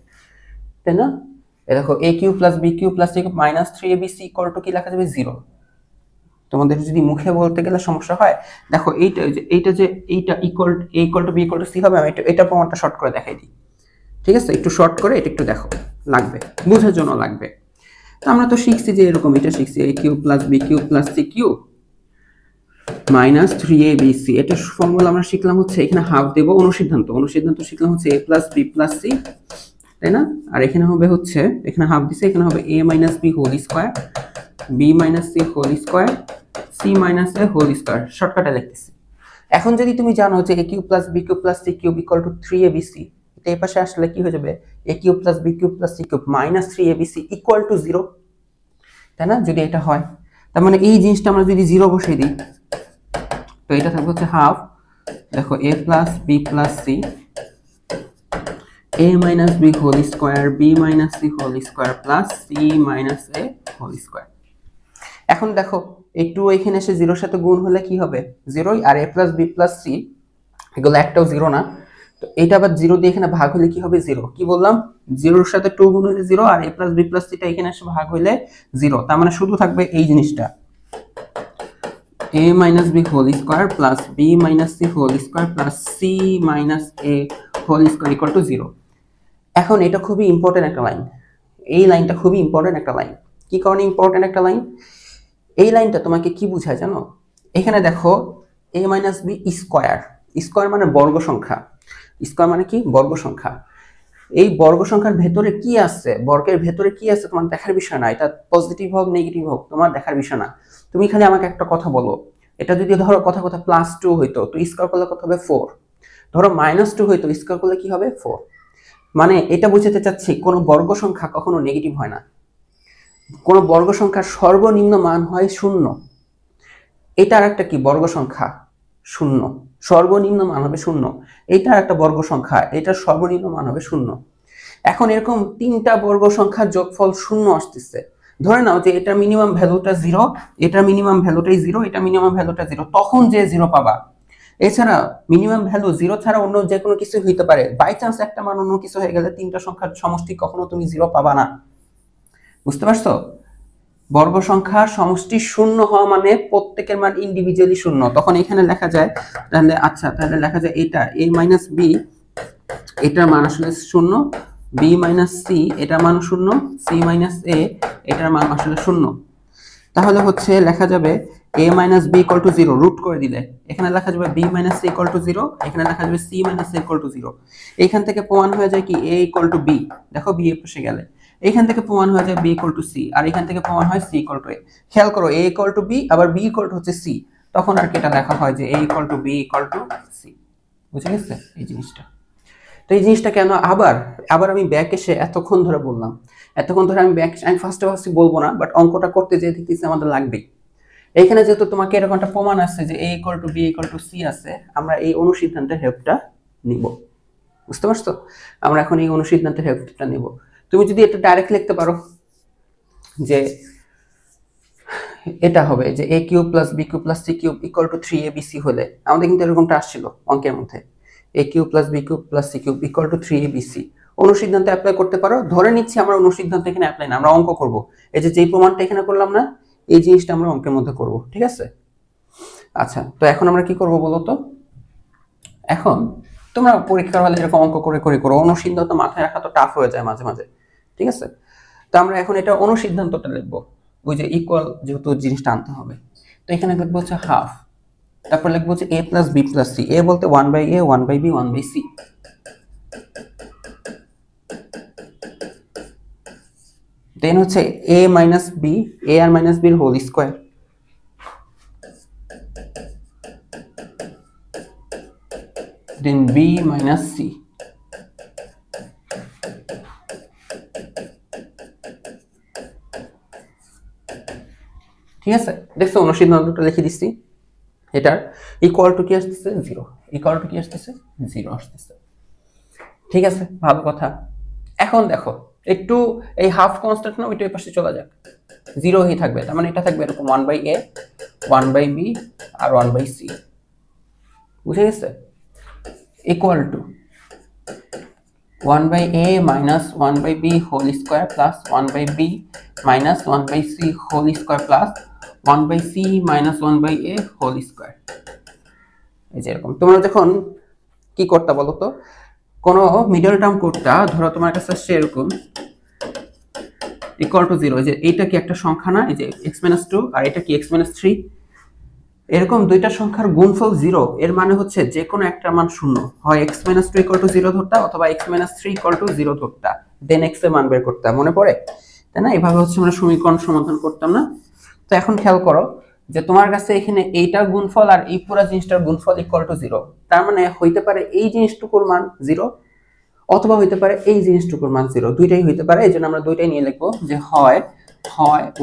তাই না? এই দেখো a cube plus b cube plus c cube minus 3abc equal two কি লেখা যাবে? 0। তোমাদের যদি মুখে বলতে গেলে সমস্যা হয়, দেখো এইটা equal a equal to b equal to c হবে। আমি এটা প্রমাণটা শর্ট করে দেখাই দিই, ঠিক আছে? একটু শর্ট করে এটা একটু দেখো, লাগবে, বোঝার জন্য লাগবে। তো আমরা তো শিখছি যে এরকম, এটা শিখছি a cube plus b cube plus c cube minus 3abc। এটা ফর্মুলা আমরা শিখলাম হচ্ছে, এখানে হাফ দেব। অনুসিদ্ধান্ত শিখলাম হচ্ছে a plus b plus c, তাই না? আর এখানে হবে হচ্ছে, এখানে হাফ দিছে, এখানে হবে a minus b whole square, b minus c whole square, c minus a whole square. শর্টকাটে লিখতেছি। এখন যদি তুমি জানো যে a cube plus b cube plus c cube equal to 3abc, এটা এই পাশে আসলে কি হয়ে যাবে? a cube plus b cube plus c cube minus 3abc equal to 0, তাই না? যদি এটা হয়, তার মানে এই জিনিসটা আমরা যদি 0 বসিয়ে দিই, তো এটা থাকবে হচ্ছে হাফ, দেখো a plus b plus c, a minus b whole square, b minus c whole square plus c minus a whole square. এখন দেখো একটু এখানে এসে 0 সাথে গুণ হলে কি হবে? 0ই। আর a plus b plus c এগুলো একটাও 0 না, তো এটা আবার 0 দিয়ে এখানে ভাগ হলে কি হবে? 0। কি বললাম? 0 এর সাথে 2 গুণ হলে 0, আর a plus b plus c টা এখানে এসে ভাগ হলে 0। তার মানে শুধু থাকবে এই জিনিসটা, a minus b whole square plus b minus c whole square plus c minus a whole square equal to 0। এখন এটা খুবই ইম্পর্টেন্ট একটা লাইন, এই লাইনটা খুবই ইম্পর্টেন্ট একটা লাইন। কি কারণে ইম্পর্টেন্ট একটা লাইন? এই লাইনটা তোমাকে কি বোঝায় জানো? এখানে দেখো a minus b square, square মানে বর্গ সংখ্যা, স্কয়ার মানে কি? বর্গ সংখ্যা। এই বর্গ সংখ্যার ভেতরে কি আছে, বর্গের ভেতরে কি আছে তোমার দেখার বিষয় না। এটা পজিটিভ হোক নেগেটিভ হোক তোমার দেখার বিষয় না। তুমি খালি আমাকে একটা কথা বলো, এটা যদি ধরো কথা প্লাস 2 হইতো, তো স্কয়ার করলে কত হবে? 4। ধরো মাইনাস 2 হইতো, স্কয়ার করলে কি হবে? 4। মানে এটা বুঝাতে চাচ্ছি কোন বর্গ সংখ্যা কখনো নেগেটিভ হয় না। কোন বর্গ সংখ্যার সর্বনিম্ন মান হয় 0। এটার একটা কি বর্গ সংখ্যা? 0, সর্বনিম্ন মান হবে 0। এটার একটা বর্গ সংখ্যা, এটার সর্বনিম্ন মান হবে 0। এখন এরকম 3টা বর্গ সংখ্যার যোগফল 0 আসতেছে। ধরে নাও যে এটার মিনিমাম ভ্যালুটা 0, এটার মিনিমাম ভ্যালুটাই 0, এটা মিনিমাম ভ্যালুটা 0, তখন যে 0 পাবা। এছাড়া মিনিমাম ভ্যালু 0 ছাড়া অন্য যে কোনো কিছু হইতে পারে। বাই চান্স একটা মান অন্য কিছু হয়ে গেলে 3টা সংখ্যার সমষ্টি কখনো তুমি 0 পাবা না। বুঝতে পারছো? বর্গ সংখ্যার সমষ্টি 0 হওয়া মানে প্রত্যেকের মান ইন্ডিভিজুয়ালি 0। তখন এখানে লেখা যায়, তাহলে লেখা যায় এটা a মাইনাস b, এটার মান আসলে 0, b মাইনাস c এটার মান 0, c মাইনাস a এটার মান আসলে 0। তাহলে হচ্ছে লেখা যাবে a minus b equal to 0, root করে দিলে এখানে লেখা যাবে b minus c equal to 0, এখানে লেখা যাবে c minus a equal to 0। এইখান থেকে প্রমাণ হয়ে যায় কি a ইকুয়াল টু b, দেখো b এর পাশে গেলে এইখান থেকে প্রমাণ হয়ে যায় b ইকুয়াল টু c, আর এখান থেকে প্রমাণ হয় c ইকুয়াল টু a। খেয়াল করো a ইকুয়াল টু b আবার b ইকুয়াল টু হচ্ছে c, তখন আর কি এটা লেখা হয় যে a equal to b equal to c। বুঝে গেছে এই জিনিসটা? তো এই জিনিসটা কেন আবার আমি ব্যাক এসে এতক্ষণ ধরে বললাম, আমি ফার্স্টে বলবো না, বাট অঙ্কটা করতে যে দেখতেছি আমাদের লাগবেই। এইখানে যেহেতু তোমাকে এরকম একটা প্রমাণ আছে যে a equal to b equal to c আছে, আমরা এই অনুসিদ্ধান্তের হেল্পটা নিব। বুঝতে পারছো? আমরা এখন এই অনুসিদ্ধান্তের হেল্পটা নিব। তুমি যদি এটা ডাইরেক্ট লিখতে পারো যে এটা হবে যে a cube plus b cube plus c cube equal to 3abc হলে আমাদের কিন্তু এরকমটা আসছিল অঙ্কের মধ্যে, a cube plus b cube plus c cube equal to 3abc। অনুসিদ্ধান্তে অ্যাপ্লাই করতে পারো, ধরে নিচ্ছি আমরা অনুসিদ্ধান্ত এখানে অ্যাপ্লাই না, আমরা অঙ্ক করব। এই যে যেই প্রমাণটা এখানে করলাম না, এই জিনিসটা আমরা অঙ্কের মধ্যে করব, ঠিক আছে? আচ্ছা, তো এখন আমরা কি করব বলো তো? এখন তোমরা পরীক্ষার হলে এরকম অঙ্ক করে করে করো, অনুসিদ্ধান্ত মাথায় রাখা তো টাফ হয়ে যায় মাঝে মাঝে, ঠিক আছে? তো আমরা এখন এটা অনুসিদ্ধান্তটা লিখবো, ওই যে ইকুয়াল যেহেতু জিনিসটা আনতে হবে, তো এখানে লিখবো হচ্ছে হাফ, তারপর লিখবো হচ্ছে a plus b plus c, a বলতে 1/a 1/b 1/c, দেন হচ্ছে a মাইনাস b, a আর মাইনাস b এর whole square, then b minus c। ঠিক আছে, দেখছো অনুসিদ্ধান্তটা লিখে দিচ্ছি, এটার ইকুয়াল টু কি আসতেছে 0, ইকুয়াল টু কি আসতেছে 0 আসতেছে, ঠিক আছে? ভালো কথা। এখন দেখো একটু এই হাফ কনস্ট্যান্ট না, ওইটা এই পাশে চলে যাক, 0 ই থাকবে, তার মানে এটা থাকবে এরকম 1/a 1/b আর 1/c, বুঝে গেছে? Equal to 1/a minus 1/b whole square plus 1/b minus 1/c whole square plus 1/c minus 1/a whole square। এই যে এরকম তোমরা যখন কি করতে বলো তো, কোনো মিডল টার্ম করতে, ধরো তোমার কাছে আসছে এরকম ইকুয়াল টু 0, যে এইটা কি একটা সংখ্যা না, এই যে x-2 আর এটা কি x-3, এরকম দুইটা সংখ্যার গুণফল 0, এর মানে হচ্ছে যে কোনো একটা মান শূন্য, হয় x-2 ইকুয়াল টু 0 ধরতা অথবা x-3 ইকুয়াল টু 0 ধরতা, দেন x এর মান বের করতাম, মনে পড়ে তাই না? এভাবে হচ্ছে আমরা সমীকরণ সমাধান করতাম না? তো এখন খেয়াল করো যে তোমার কাছে এখানে এইটার গুণফল আর এই পুরো জিনিসটার গুণফল ইকুয়াল টু 0, তার মানে হইতে পারে এই জিনিসটুকুর মান 0 অথবা হইতে পারে এই জিনিসটুকুর মান 0, দুইটাই হইতে পারে। এই জন্য আমরা দুইটাই নিয়ে লিখবো যে হয়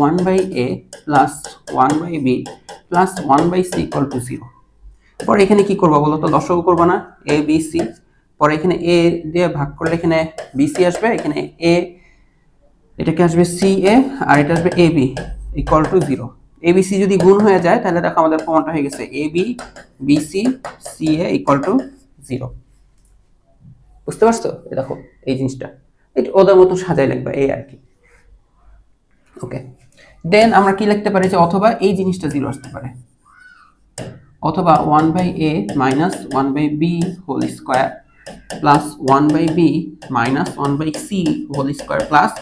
1/a plus 1/b plus 1/c equal to 0। পরে এখানে কি করবো বলো তো, লসাগু করবো না, a b c, পরে এখানে a দিয়ে ভাগ করলে এখানে bc আসবে, এখানে a এটাকে আসবে ca আর এটা আসবে ab ইকুয়াল টু 0। abc যদি গুণ হয়ে যায় তাহলে দেখো আমাদের প্রমাণটা হয়ে গেছে ab bc ca equal to 0। বুঝতে পারছো? দেখো এই জিনিসটা এটা ওদের মতো সাজাই লিখবা, এই আর কি। ওকে, দেন আমরা কি লিখতে পারি যে অথবা এই জিনিসটা 0 আসতে পারে, অথবা 1/a minus 1/b whole square plus 1/b minus 1/c whole square plus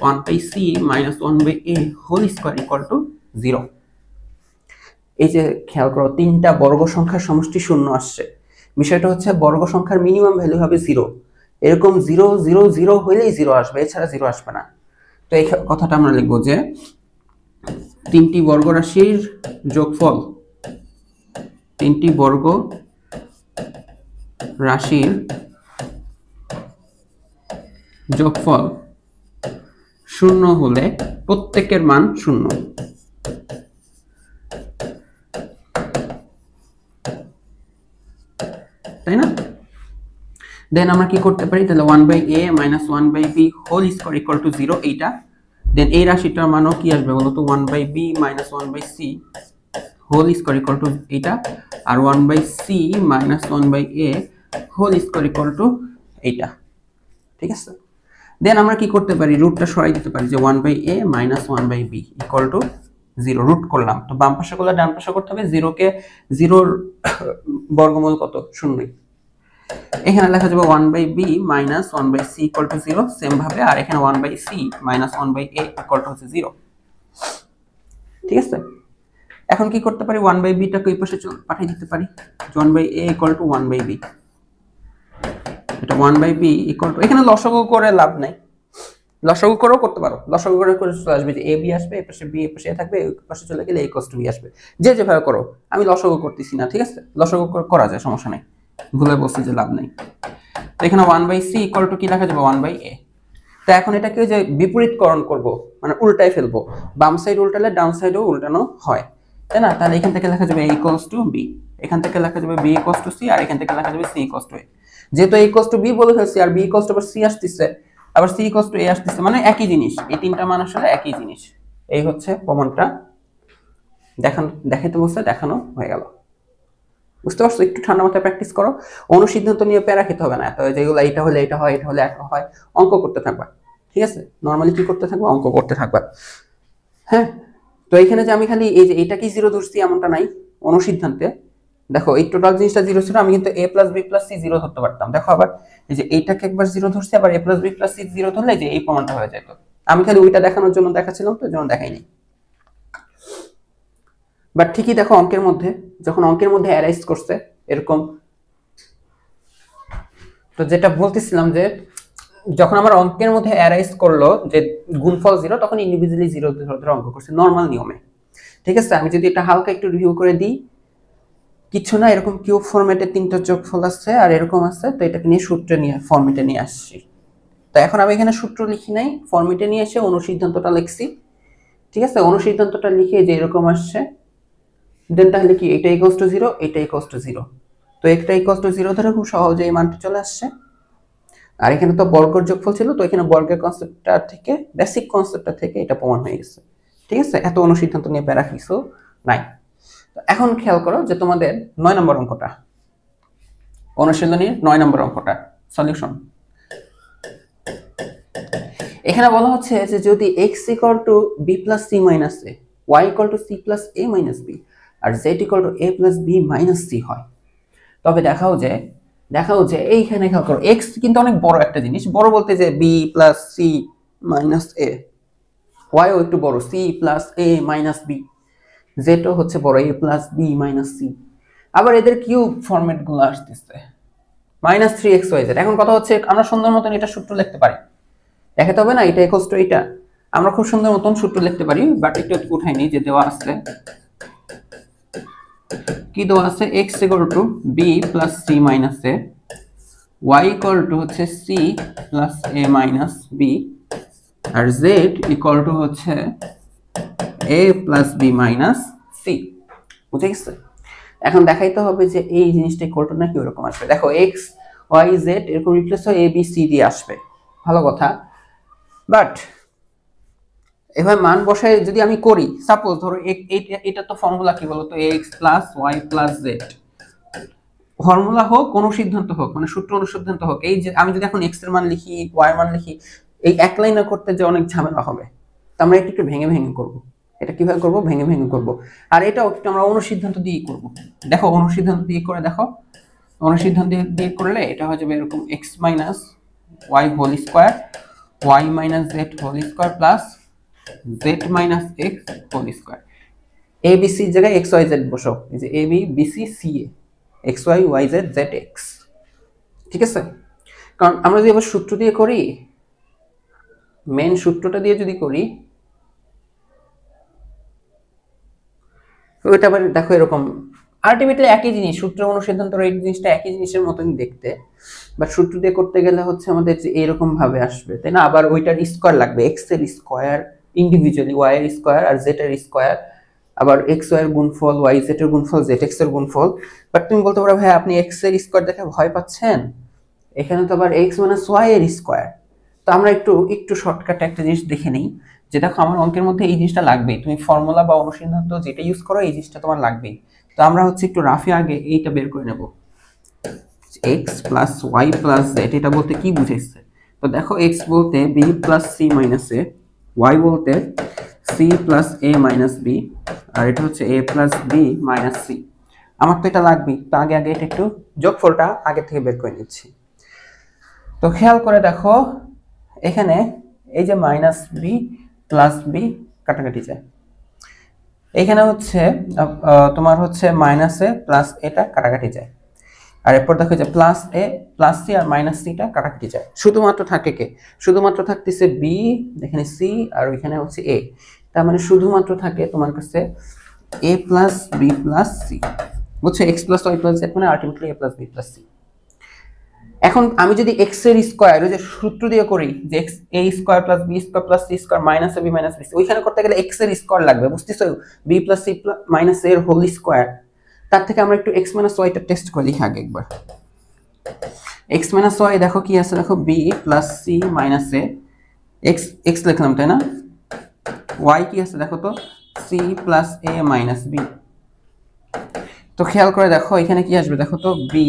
1/c minus 1/a whole square equal to 0। এই যে খেয়াল করো তিনটা বর্গ সংখ্যার সমষ্টি শূন্য আসছে, বিষয়টা হচ্ছে বর্গ সংখ্যার মিনিমাম ভ্যালু হবে 0, এরকম 0 0 0 হইলেই 0 আসবে, এছাড়া 0 আসবে না। তো এই কথাটা আমরা লিখবো যে তিনটি বর্গ রাশির যোগফল, তিনটি বর্গ রাশির যোগফল শূন্য হলে প্রত্যেকের মান শূন্য। তাই না? দেন আমরা কি করতে পারি তাহলে 1/a minus 1/b whole square equal to 0 এইটা, দেন এই রাশিটার মানও কি আসবে বলো তো 1/b minus 1/c whole square equal to এইটা, আর 1/c minus 1/a whole square equal to এইটা, ঠিক আছে? দেন আমরা কি করতে পারি, রুটটা সরাই দিতে পারি যে 1/a minus 1/b equal to 0, root করলাম, তো বাম পাশে করলে ডান পাশে করতে হবে, 0 কে 0 বর্গমূল কত, শূন্যই, এখানে লেখা যাবে 1/b minus 1/c equal to 0, same ভাবে আর এখানে 1/c minus 1/a equal to 0, ঠিক আছে? এখন কি করতে পারি, 1/b টাকে এই পাশে পাঠিয়ে দিতে পারি, 1/a ইকুয়াল টু 1/b, এটা 1/b ইকুয়াল টু, এখানে লসাগু করে লাভ নাই, লসাগু করেও করতে পারো, লসাগু করে চলে আসবে যে ab আসবে, এই পাশে b এই পাশে থাকবে, এই পাশে চলে গেলে a = b আসবে, যে যেভাবে করো, আমি লসাগু করতেছি না, ঠিক আছে? লসাগু করা যায়, সমস্যা নাই, ভুলে বলছি যে লাভ নাই। তো এখানে 1/c ইকুয়াল টু কি লেখা যাবে 1/a। তো এখন এটাকে যে বিপরীতকরণ করব, মানে উল্টায় ফেলবো, বাম সাইড উল্টালে ডান সাইডও উল্টানো হয়, তাই না? তাহলে এখান থেকে লেখা যাবে a = b, এখান থেকে লেখা যাবে b = c, আর এখান থেকে লেখা যাবে c = a। যেহেতু a = b বলে ফেলছি আর b = c আসতেছে, আবার c = a আসতেছে, মানে একই জিনিস, এই তিনটা মান আসলে একই জিনিস। এই হচ্ছে প্রমাণটা, দেখাইতে বলছে, দেখানো হয়ে গেল। বুঝতে পারছো? একটু ঠান্ডা মাথায় প্র্যাকটিস করো, অনুসিদ্ধান্ত নিয়ে প্যারা খেতে হবে না এত, যেগুলো এটা হলে এটা হয়, এটা হলে এটা হয়, অঙ্ক করতে থাকবা। ঠিক আছে, নর্মালি কি করতে থাকবা, অঙ্ক করতে থাকবা। হ্যাঁ, তো এখানে যে আমি খালি এই যে এটা কি জিরো ধরছি এমনটা নাই অনুসিদ্ধান্তে। দেখো এই টোটাল জিনিসটা জিরো ছিল, আমি কিন্তু a plus B plus C zero ধরতে পারতাম। দেখো আবার এই যে এইটাকে একবার জিরো ধরছি, আবার a plus B plus C zero ধরলে যে এই প্রমাণটা হয়ে যেত। আমি খালি ওইটা দেখানোর জন্য দেখাচ্ছিলাম, তো জন্য দেখাইনি। বাট ঠিকই দেখো অঙ্কের মধ্যে, যখন অঙ্কের মধ্যে অ্যারাইজ করছে এরকম, তো যেটা বলতেছিলাম যে যখন আমার অঙ্কের মধ্যে অ্যারাইজ করলো যে গুণফল জিরো, তখন ইন্ডিভিজুয়ালি জিরো ধরে অঙ্ক করছে নর্মাল নিয়মে। ঠিক আছে, আমি যদি এটা হালকা একটু রিভিউ করে দিই, কিছু না, এরকম কিউব ফরম্যাটে তিনটা যোগফল আছে আর এরকম আছে, তো এটাকে নিয়ে সূত্রে নিয়ে ফরম্যাটে নিয়ে আসছি। তো এখন আমি এখানে সূত্র লিখি নাই, ফরম্যাটে নিয়ে এসে অনুসিদ্ধান্তটা লিখছি। ঠিক আছে, অনুসিদ্ধান্তটা লিখে যে এরকম আসছে, দেন তাহলে কি এটা ইকুয়ালস টু জিরো, এটা ইকুয়ালস টু জিরো। তো একটা ইকুয়ালস টু জিরো ধরে খুব সহজে এই মানটা চলে আসছে। আর এখানে তো বর্গের যোগফল ছিল, তো এখানে বর্গের কনসেপ্টটা থেকে, বেসিক কনসেপ্টটা থেকে এটা প্রমাণ হয়ে গেছে। ঠিক আছে, এত অনুসিদ্ধান্ত নিয়ে প্যারা কিছু নাই। এখন খেয়াল করো যে তোমাদের 9 নম্বর অঙ্কটা, অনুশীলনীর 9 নম্বর অঙ্কটা সলিউশন। এখানে বলা হচ্ছে যে যদি x equal to b plus c minus a, y equal to c plus a minus b, আর z equal to a plus b minus c হয়, তবে দেখাও যে এইখানে খেয়াল করো x কিন্তু অনেক বড় একটা জিনিস, বড় বলতে যে b plus c minus a, y ও একটু বড় c plus a minus b, z ও হচ্ছে বড় a plus b minus c, আবার এদের কিউব ফরম্যাট গুলো আসতেছে মাইনাস 3xyz। এখন কথা হচ্ছে আমরা সুন্দর মতন এটা সূত্র লিখতে পারি, দেখাতে হবে না এটা ইকুয়ালস টু এটা, আমরা খুব সুন্দর মতন সূত্র লিখতে পারি। বাট একটু উঠাইনি, যে দেওয়া আছে, কি দেওয়া আছে, x equal to b plus c minus a, y equal to হচ্ছে c plus a minus b, আর z ইকুয়াল টু হচ্ছে a plus b minus c। বুঝে গেছে? এখন দেখাইতে হবে যে এই জিনিসটা ইকুয়াল টু নাকি ওরকম আসবে। দেখো x y z এরকম রিপ্লেস হয় a b c দিয়ে আসবে, ভালো কথা। বাট এবার মান বসায় যদি আমি করি, সাপোজ ধরো এটা তো ফর্মুলা কি বলতো, x plus y plus z, formula হোক কোনো সিদ্ধান্ত হোক, মানে সূত্র অনুসিদ্ধান্ত হোক, এই যে আমি যদি এখন x এর মান লিখি, y এর মান লিখি, এই এক লাইনে করতে যে অনেক ঝামেলা হবে, তো আমরা একটু ভেঙে ভেঙে করব। এটা কিভাবে করব, ভেঙে ভেঙে করব। আর এটাও একটু আমরা অনুসিদ্ধান্ত দিয়ে করব। দেখো অনুসিদ্ধান্ত দিয়ে করে দেখো, অনুসিদ্ধান্ত দিয়ে করলে এটা হয়ে যাবে এরকম x minus y whole square, y minus z whole square plus z minus x whole square. a b c এর জায়গায় x y z বসাও, এই যে a b b c c a, x y y z z x। ঠিক আছে, কারণ আমরা যদি আবার সূত্র দিয়ে করি, মেন সূত্রটা দিয়ে যদি করি, ওইটা আবার দেখো এরকম আলটিমেটলি একই জিনিস, সূত্র অনুসিদ্ধান্ত এই জিনিসটা একই জিনিসের মতনই দেখতে, বাট সূত্র দিয়ে করতে গেলে হচ্ছে আমাদের যে এরকম ভাবে আসবে, তাই না? আবার ওইটার স্কয়ার লাগবে, x এর স্কয়ার ইন্ডিভিজুয়ালি, y এর স্কয়ার আর z এর স্কয়ার, আবার x y এর গুণফল, y z এর গুণফল, z x এর গুণফল। বাট তুমি বলতে পারো ভাই আপনি x এর স্কয়ার দেখে ভয় পাচ্ছেন, এখানে তো আবার x মাইনাস y এর স্কয়ার। তো আমরা একটু শর্টকাটে একটা জিনিস দেখে নেই, যে দেখো আমার অঙ্কের মধ্যে এই জিনিসটা লাগবেই, তুমি ফর্মুলা বা অনুসিদ্ধান্ত যেটা ইউজ করো এই জিনিসটা তোমার লাগবেই। তো আমরা হচ্ছে একটু রাফে আগে এইটা বের করে নেব, x plus y plus z, এটা বলতে কি বুঝাইছে? তো দেখো x বলতে b plus c minus a, y বলতে c plus a minus b, আর এটা হচ্ছে a plus b minus c। আমার তো এটা লাগবেই, তো আগে এটা একটু যোগফলটা আগে থেকে বের করে নিচ্ছি। তো খেয়াল করে দেখো এখানে এই যে মাইনাস বি প্লাস বি কাটাকাটি যায়, এখানে হচ্ছে তোমার হচ্ছে মাইনাস এ প্লাস এটা কাটাকাটি যায়, আর এরপর দেখো যে প্লাস এ প্লাস সি আর মাইনাস সিটা কাটাকাটি যায়, শুধুমাত্র থাকে কে, শুধুমাত্র থাকতেছে বি, এখানে সি আর ওইখানে হচ্ছে এ, তার মানে শুধুমাত্র থাকে তোমার কাছে A plus B plus C. বুঝছো, X plus Y plus Z মানে ultimately A plus B plus C. এখন আমি যদি x এর স্কয়ার, ওই যে সূত্র দিয়ে করি যে x a square plus b square plus c square minus b minus b, ওইখানে করতে গেলে x এর স্কয়ার লাগবে, বুঝতেছো, b plus c minus a এর হোল স্কয়ার। তার থেকে আমরা একটু x মাইনাস y টা টেস্ট করে দেখি আগে একবার। x মাইনাস y দেখো কি আছে, দেখো b plus c minus a, x লিখলাম তাই না, y কি আছে দেখো তো, c C plus A minus B. তো খেয়াল করে দেখো এখানে কি আসবে, দেখো তো বি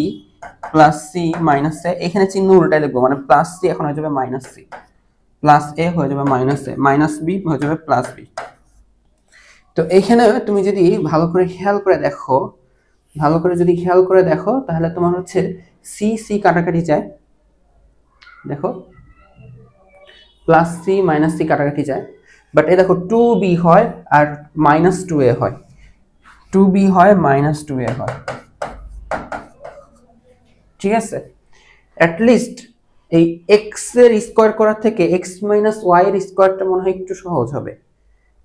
প্লাস সি মাইনাস এ, এখানে চিহ্ন উল্টাই লিখবো, মানে প্লাস সি এখন হয়ে যাবে মাইনাস সি, প্লাস এ হয়ে যাবে মাইনাস এ, মাইনাস বি হয়ে যাবে প্লাস বি। তো এইখানে তুমি যদি ভালো করে খেয়াল করে দেখো, ভালো করে যদি খেয়াল করে দেখো তাহলে তোমার হচ্ছে সি সি কাটাকাটি যায়, দেখো প্লাস সি মাইনাস সি কাটাকাটি যায়, বাট এই দেখো টু বি হয় আর মাইনাস টু এ হয়, টু বি হয় মাইনাস টু এ হয়। ঠিক আছে, অ্যাটলিস্ট এই এক্স এর স্কোয়ার করার থেকে এক্স মাইনাস ওয়াই এর স্কোয়ারটা মনে হয় একটু সহজ হবে,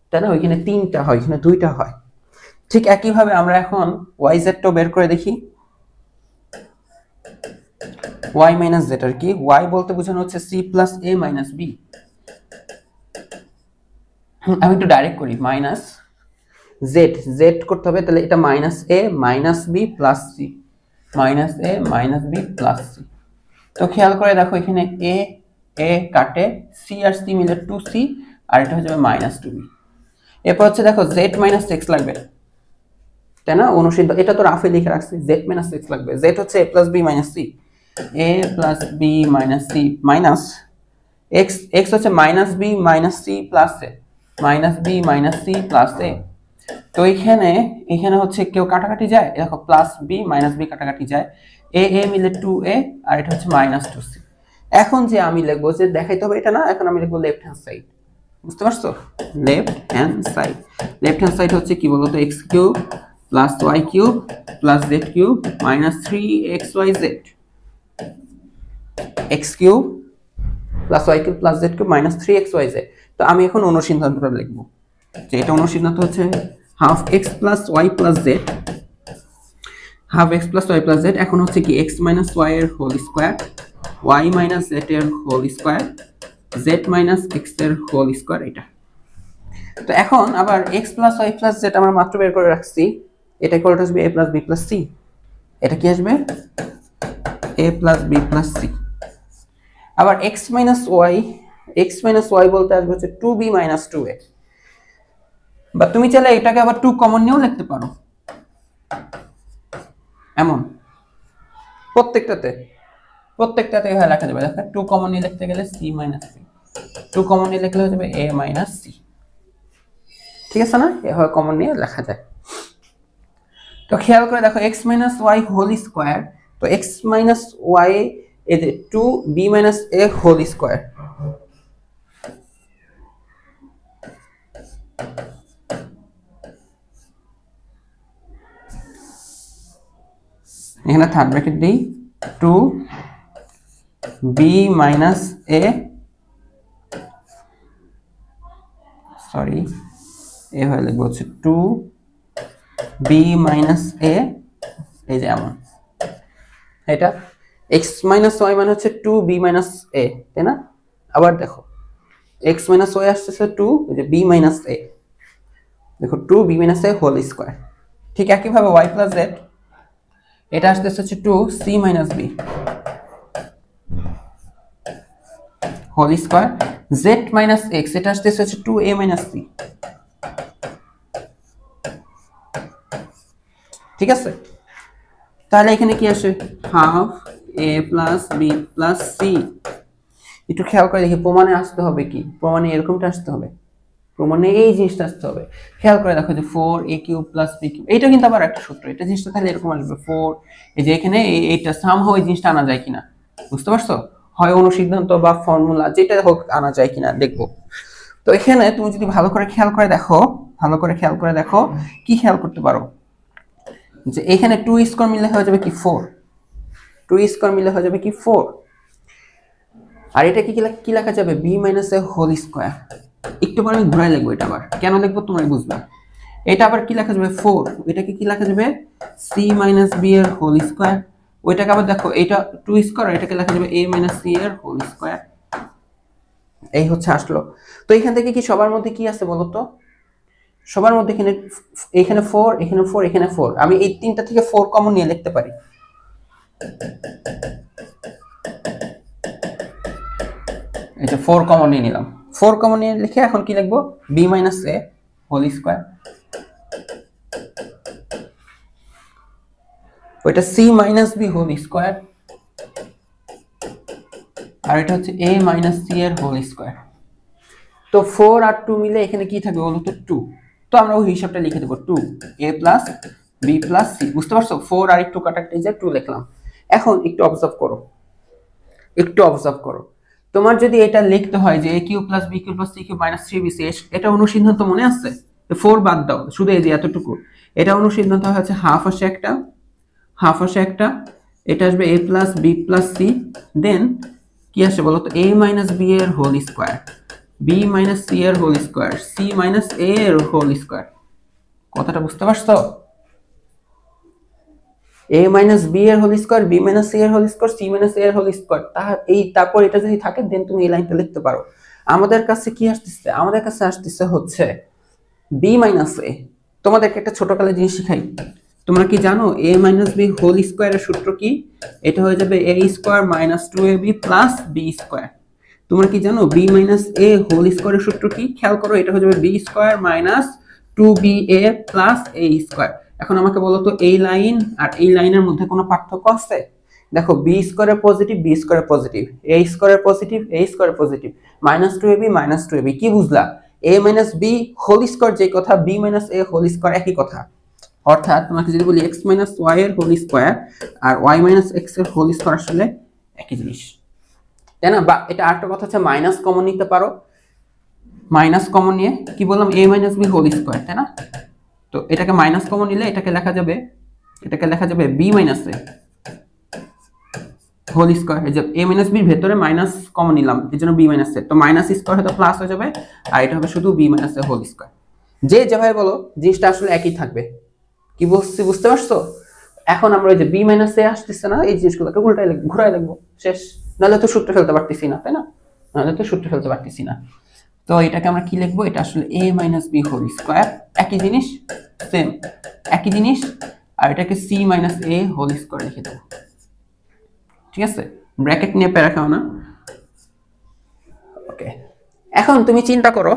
তাই না? ওইখানে তিনটা হয়, এখানে দুইটা হয়। ঠিক একইভাবে আমরা এখন ওয়াই জেডটাও বের করে দেখি। ওয়াই মাইনাস জেড আর কি, ওয়াই বলতে বোঝানো হচ্ছে C plus A minus B. আমি একটু ডাইরেক্ট করি, মাইনাস জেড, জেড করতে হবে, তাহলে এটা minus a minus b plus C, minus a minus b plus C. তো খেয়াল করে দেখো এখানে এ এ কাটে, সি আর সি মিলে টু সি, আর এটা হয়ে যাবে মাইনাস টু বি। এরপর হচ্ছে দেখো জেড মাইনাস এক্স লাগবে, তাই না? অনুসিদ্ধ এটা তো রাফে লিখে রাখছি, জেড মাইনাস এক্স লাগবে। জেড হচ্ছে A plus B minus C, A plus B minus C minus X, X হচ্ছে minus B minus C plus A, minus B minus C plus A. তো এখানে এখানে হচ্ছে কেউ কাটাকাটি যায়, দেখো প্লাস বি মাইনাস বি কাটাকাটি যায়, এ এ মিলে টু এ, আর এটা হচ্ছে মাইনাস টু সি। এখন যে আমি লিখবো, যে দেখাইতে হবে এটা না, এখন আমি লিখবো লেফট হ্যান্ড সাইড, বুঝতে পারছো? Left hand side, left hand side হচ্ছে কি বলতো, X cube plus Y cube plus Z cube minus three X Y Z, X cube plus Y cube plus Z cube minus three X Y Z. তো আমি এখন অনুসিদ্ধান্তটা লিখবো, যে এটা অনুসিদ্ধান্ত হচ্ছে half X plus Y plus Z, half X plus Y plus Z. এখন হচ্ছে কি এক্স মাইনাস ওয়াই এর whole square, Y minus Z এর whole square, Z minus X এর হোল স্কোয়ার, এটা। তো এখন আবার X plus Y plus Z আমরা মাত্র বের করে রাখছি, এটা ইকুয়াল টু আসবে A plus B plus C, এটা কি আসবে A plus B plus C. আবার এক্স মাইনাস ওয়াই বলতে আসবে হচ্ছে two B minus two A, বা তুমি চাইলে এটাকে আবার টু কমন নিয়েও লিখতে পারো, এমন প্রত্যেকটাতে হয় লেখা যাবে। দেখো টু কমন নিয়ে লিখতে গেলে C minus C, two common নিয়ে লিখলে হয়ে যাবে এ মাইনাস সি, ঠিক আছে না? এভাবে কমন নিয়ে লেখা যায়। তো খেয়াল করে দেখো X minus Y whole square, তো এক্স মাইনাস ওয়াই এই যে টু বি মাইনাস এ হোল স্কোয়ার, এখানে থার্ড ব্র্যাকেট দিই, two B minus A, sorry A হয়ে লিখবো হচ্ছে টু বি মাইনাস এ, এই যে এমন, এটা এক্স মাইনাস ওয়াই মানে হচ্ছে টু বি মাইনাস এ, তাই না? আবার দেখো এক্স মাইনাস ওয়াই আসতেছে টু, এই যে বি মাইনাস এ, দেখো টু বি মাইনাস এ হোল স্কোয়ার। ঠিক একইভাবে ওয়াই প্লাস জেড, এটা আসতেছে হচ্ছে two C minus B whole square, Z minus X, এটা আসতেছে হচ্ছে টু এ মাইনাস সি, ঠিক আছে? তাহলে এখানে কি আসে, half A plus B plus C. একটু খেয়াল করে দেখি প্রমাণে আসতে হবে কি, প্রমাণে এরকমটা আসতে হবে, প্রমাণে এই জিনিসটা আসতে হবে। খেয়াল করে দেখো যে ফোর এ কিউব প্লাস বি কিউব, এটা কিন্তু আবার একটা সূত্র, এটা জিনিসটা তাহলে এরকম আসবে ফোর, এই যে এখানে এইটা সামহাও এই জিনিসটা আনা যায় কিনা, বুঝতে পারছো? হয় অনুসিদ্ধান্ত বা ফর্মুলা যেটা হোক আনা যায় কিনা দেখবো। তো এখানে তুমি যদি ভালো করে খেয়াল করে দেখো, কি খেয়াল করতে পারো, যে এখানে টু স্কোয়ার মিলে হয়ে যাবে কি ফোর, টু স্কোয়ার মিলে হয়ে যাবে কি ফোর, আর এটা কি লেখা যাবে বি মাইনাস এ হোল স্কোয়ার। একটু পরে আমি ঘুরাই লিখবো, এটা আবার কেন লিখবো তোমরা বুঝবে। এটা আবার কি লেখা যাবে ফোর, এটাকে কি লেখা যাবে সি মাইনাস বি এর হোল স্কোয়ার। ওইটাকে আবার দেখো এটা টু স্কোয়ার, এটাকে লেখা যাবে এ মাইনাস সি এর হোল স্কোয়ার। এই হচ্ছে আসলো। তো এখান থেকে কি সবার মধ্যে কি আছে বলতো, সবার মধ্যে এখানে ফোর, এখানে ফোর, এখানে ফোর, আমি এই তিনটা থেকে ফোর কমন নিয়ে লিখতে পারি। এই যে ফোর কমন নিয়ে নিলাম, ফোর কমন নিয়ে লিখে এখন কি লিখবো বি মাইনাস এ, হোল স্কয়ার, ওইটা c minus b whole square, আর এটা হচ্ছে a মাইনাস c এর হোল স্কয়ার। তো 4 আর 2 মিলে এখানে কি থাকবে বলো তো 2। তো আমরা ওই হিসাবটা লিখে দেব 2a plus b plus c। বুঝতে পারছো? 4 আর একটু কাটাকাটি যে 2 লিখলাম। এখন একটু অবজার্ভ করো, একটু অবজার্ভ করো। তোমার যদি এটা লিখতে হয় যে a cube plus b cube plus c cube minus 3bc, এটা অনুসিদ্ধান্ত মনে আছে? 4 বাদ দাও, শুধু এই যে এতটুকু। এটা অনুসিদ্ধান্ত হচ্ছে হাফ আসে একটা, হাফ আসে একটা, এটা আসবে a plus b plus c, then কি আসে বলো তো a মাইনাস b এর whole square, b minus c এর whole square, c minus a এর হোল স্কয়ার। কথাটা বুঝতে পারছো? a মাইনাস b এর whole square, b minus c এর whole square, c minus a এর হোল স্কয়ার। তারপর এটা যদি থাকে দেন তুমি এই লাইনটা লিখতে পারো। আমাদের কাছে কি আসতেছে? আমাদের কাছে আসতেছে হচ্ছে b মাইনাস a। তোমাদেরকে একটা ছোটকালে জিনিস শিখাই। তোমরা কি জানো a মাইনাস b হোল স্কয়ারের সূত্র কি? এটা হয়ে যাবে a square minus 2ab plus b square. তোমরা কি জানো b মাইনাস a হোল স্কয়ারের সূত্র কি? খেয়াল করো, এটা হয়ে যাবে b square minus 2ba plus a square. এখন আমাকে বলো তো এই লাইন আর এই লাইনের মধ্যে কোনো পার্থক্য আছে? দেখো b স্কয়ারের পজিটিভ, b স্কয়ারের পজিটিভ, a স্কয়ারের পজিটিভ, a স্কয়ারের positive, minus 2ab minus 2ab। কি বুঝলা? a minus b whole square যে কথা, b minus a whole square একই কথা। অর্থাৎ তোমাকে যদি বলি x মাইনাস y এর হোল স্কয়ার আর y মাইনাস x এর হোল স্কয়ার আসলে একই জিনিস, তাই না? বা এটা আরেকটা কথা হচ্ছে মাইনাস কমন নিতে পারো। মাইনাস কমন নিয়ে কি বললাম? a minus b whole square, তাই না? তো এটাকে মাইনাস কমন নিলে এটাকে লেখা যাবে b minus a whole square. এই যে a মাইনাস b এর ভেতরে মাইনাস কমন নিলাম, এজন্য b মাইনাস a। তো মাইনাস স্কয়ার হয়তো প্লাস হয়ে যাবে, আর এটা হবে শুধু b minus a whole square. যে যেভাবে বলো জিনিসটা আসলে একই থাকবে। কি বলছি বুঝতে পারছো? এখন আমরা ওই যে b মাইনাস a আসতেছে না, এই জিনিসগুলোকে উল্টাই লিখব, ঘুরাই লিখব, শেষ। নাহলে তো সূত্র ফেলতে পারতেছি না, তাই না? নাহলে তো সূত্র ফেলতে পারতেছি না। তো এটাকে আমরা কি লিখবো? এটা আসলে a minus b whole square, একই জিনিস, সেম একই জিনিস। আর এটাকে c minus a whole square লিখে দেবো। ঠিক আছে? ব্র্যাকেট নিয়ে প্যারা খাও না। ওকে, এখন তুমি চিন্তা করো,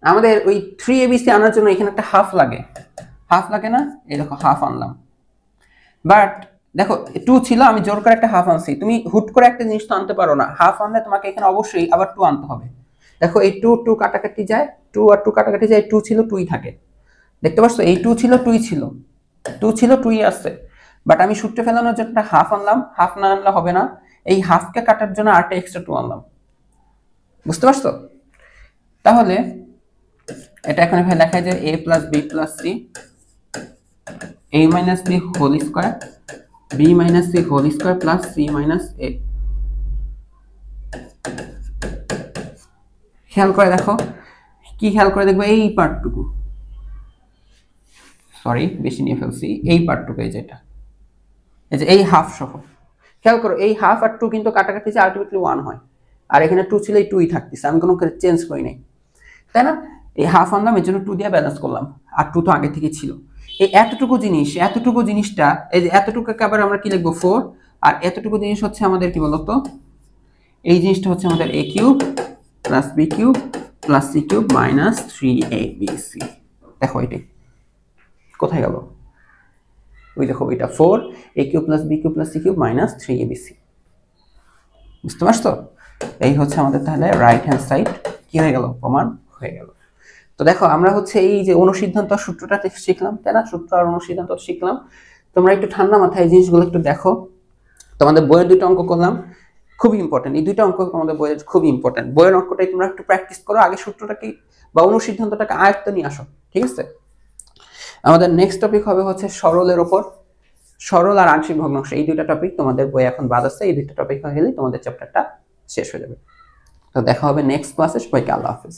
আমাদের ওই 3abc আনার জন্য এখানে একটা হাফ লাগে, হাফ লাগে না? এই দেখো হাফ আনলাম, বাট দেখো 2 ছিল, আমি জোর করে একটা হাফ আনছি। তুমি হুট করে একটা জিনিস তো আনতে পারো না, হাফ আনলে তোমাকে এখানে অবশ্যই আবার 2 আনতে হবে। দেখো এই 2 কাটাকাটি যায়, 2 আর 2 কাটাকাটি যায়, 2 ছিল 2ই থাকে। দেখতে পাচ্ছ? এই 2 ছিল 2ই ছিল, 2 ছিল 2ই আছে। বাট আমি সূত্রে ফেলানোর জন্য একটা হাফ আনলাম, হাফ না আনলে হবে না, এই হাফকে কাটার জন্য আরেকটা এক্সট্রা 2 আনলাম। বুঝতে পারছো? তাহলে এটা এখন এখানে লেখা যায় a plus b plus c, a minus b whole square, b minus c whole square plus c minus a। খেয়াল করে দেখো, কি খেয়াল করে দেখবে? এই পার্টটুকু, সরি বেশি নিয়ে ফেলছি, এই পার্টটুকু, এই যেটা, এই যে এই হাফ সহ। খেয়াল করো এই হাফ আর 2 কিন্তু কাটাকাটি যে আলটিমেটলি 1 হয়, আর এখানে 2 ছিল, এই 2ই থাকতেছে, আমি কোনো চেঞ্জ করি নাই, তাই না? এই হাফ আনলাম, এর জন্য 2 দিয়ে ব্যালেন্স করলাম, আর 2 তো আগে থেকে ছিল। এই এতটুকু জিনিসটা, এই যে এতটুকুকে আবার আমরা কি লিখবো? 4। আর এতটুকু জিনিস হচ্ছে আমাদের কি বলতো? এই জিনিসটা হচ্ছে আমাদের a cube plus b cube plus c cube minus 3abc। দেখো এটাই কোথায় গেল? ওই দেখো এটা 4 a cube plus b cube plus c cube minus 3abc। বুঝতে পারছো? এই হচ্ছে আমাদের তাহলে রাইট হ্যান্ড সাইড কি হয়ে গেল? প্রমাণ হয়ে গেল। তো দেখো আমরা হচ্ছে এই যে অনুসিদ্ধান্ত সূত্রটা শিখলাম, তাই না? সূত্র আর অনুসিদ্ধান্ত শিখলাম। তোমরা একটু ঠান্ডা মাথায় এই জিনিসগুলো একটু দেখো। তোমাদের বইয়ের 2টা অঙ্ক করলাম, খুবই ইম্পর্টেন্ট। এই 2টা অঙ্ক তোমাদের বইয়ের খুবই ইম্পর্টেন্ট। বইয়ের অঙ্কটাই তোমরা একটু প্র্যাকটিস করো, আগে সূত্রটাকে বা অনুসিদ্ধান্তটাকে আয়ত্তে নিয়ে আসো। ঠিক আছে? আমাদের নেক্সট টপিক হবে হচ্ছে সরলের উপর, সরল আর আংশিক ভগ্নাংশ। এই 2টা টপিক তোমাদের বই এখন বাদ আছে, এই 2টা টপিক হয়ে গেলে তোমাদের চ্যাপ্টারটা শেষ হয়ে যাবে। তো দেখা হবে নেক্সট ক্লাসে। সবাইকে আল্লাহ হাফেজ।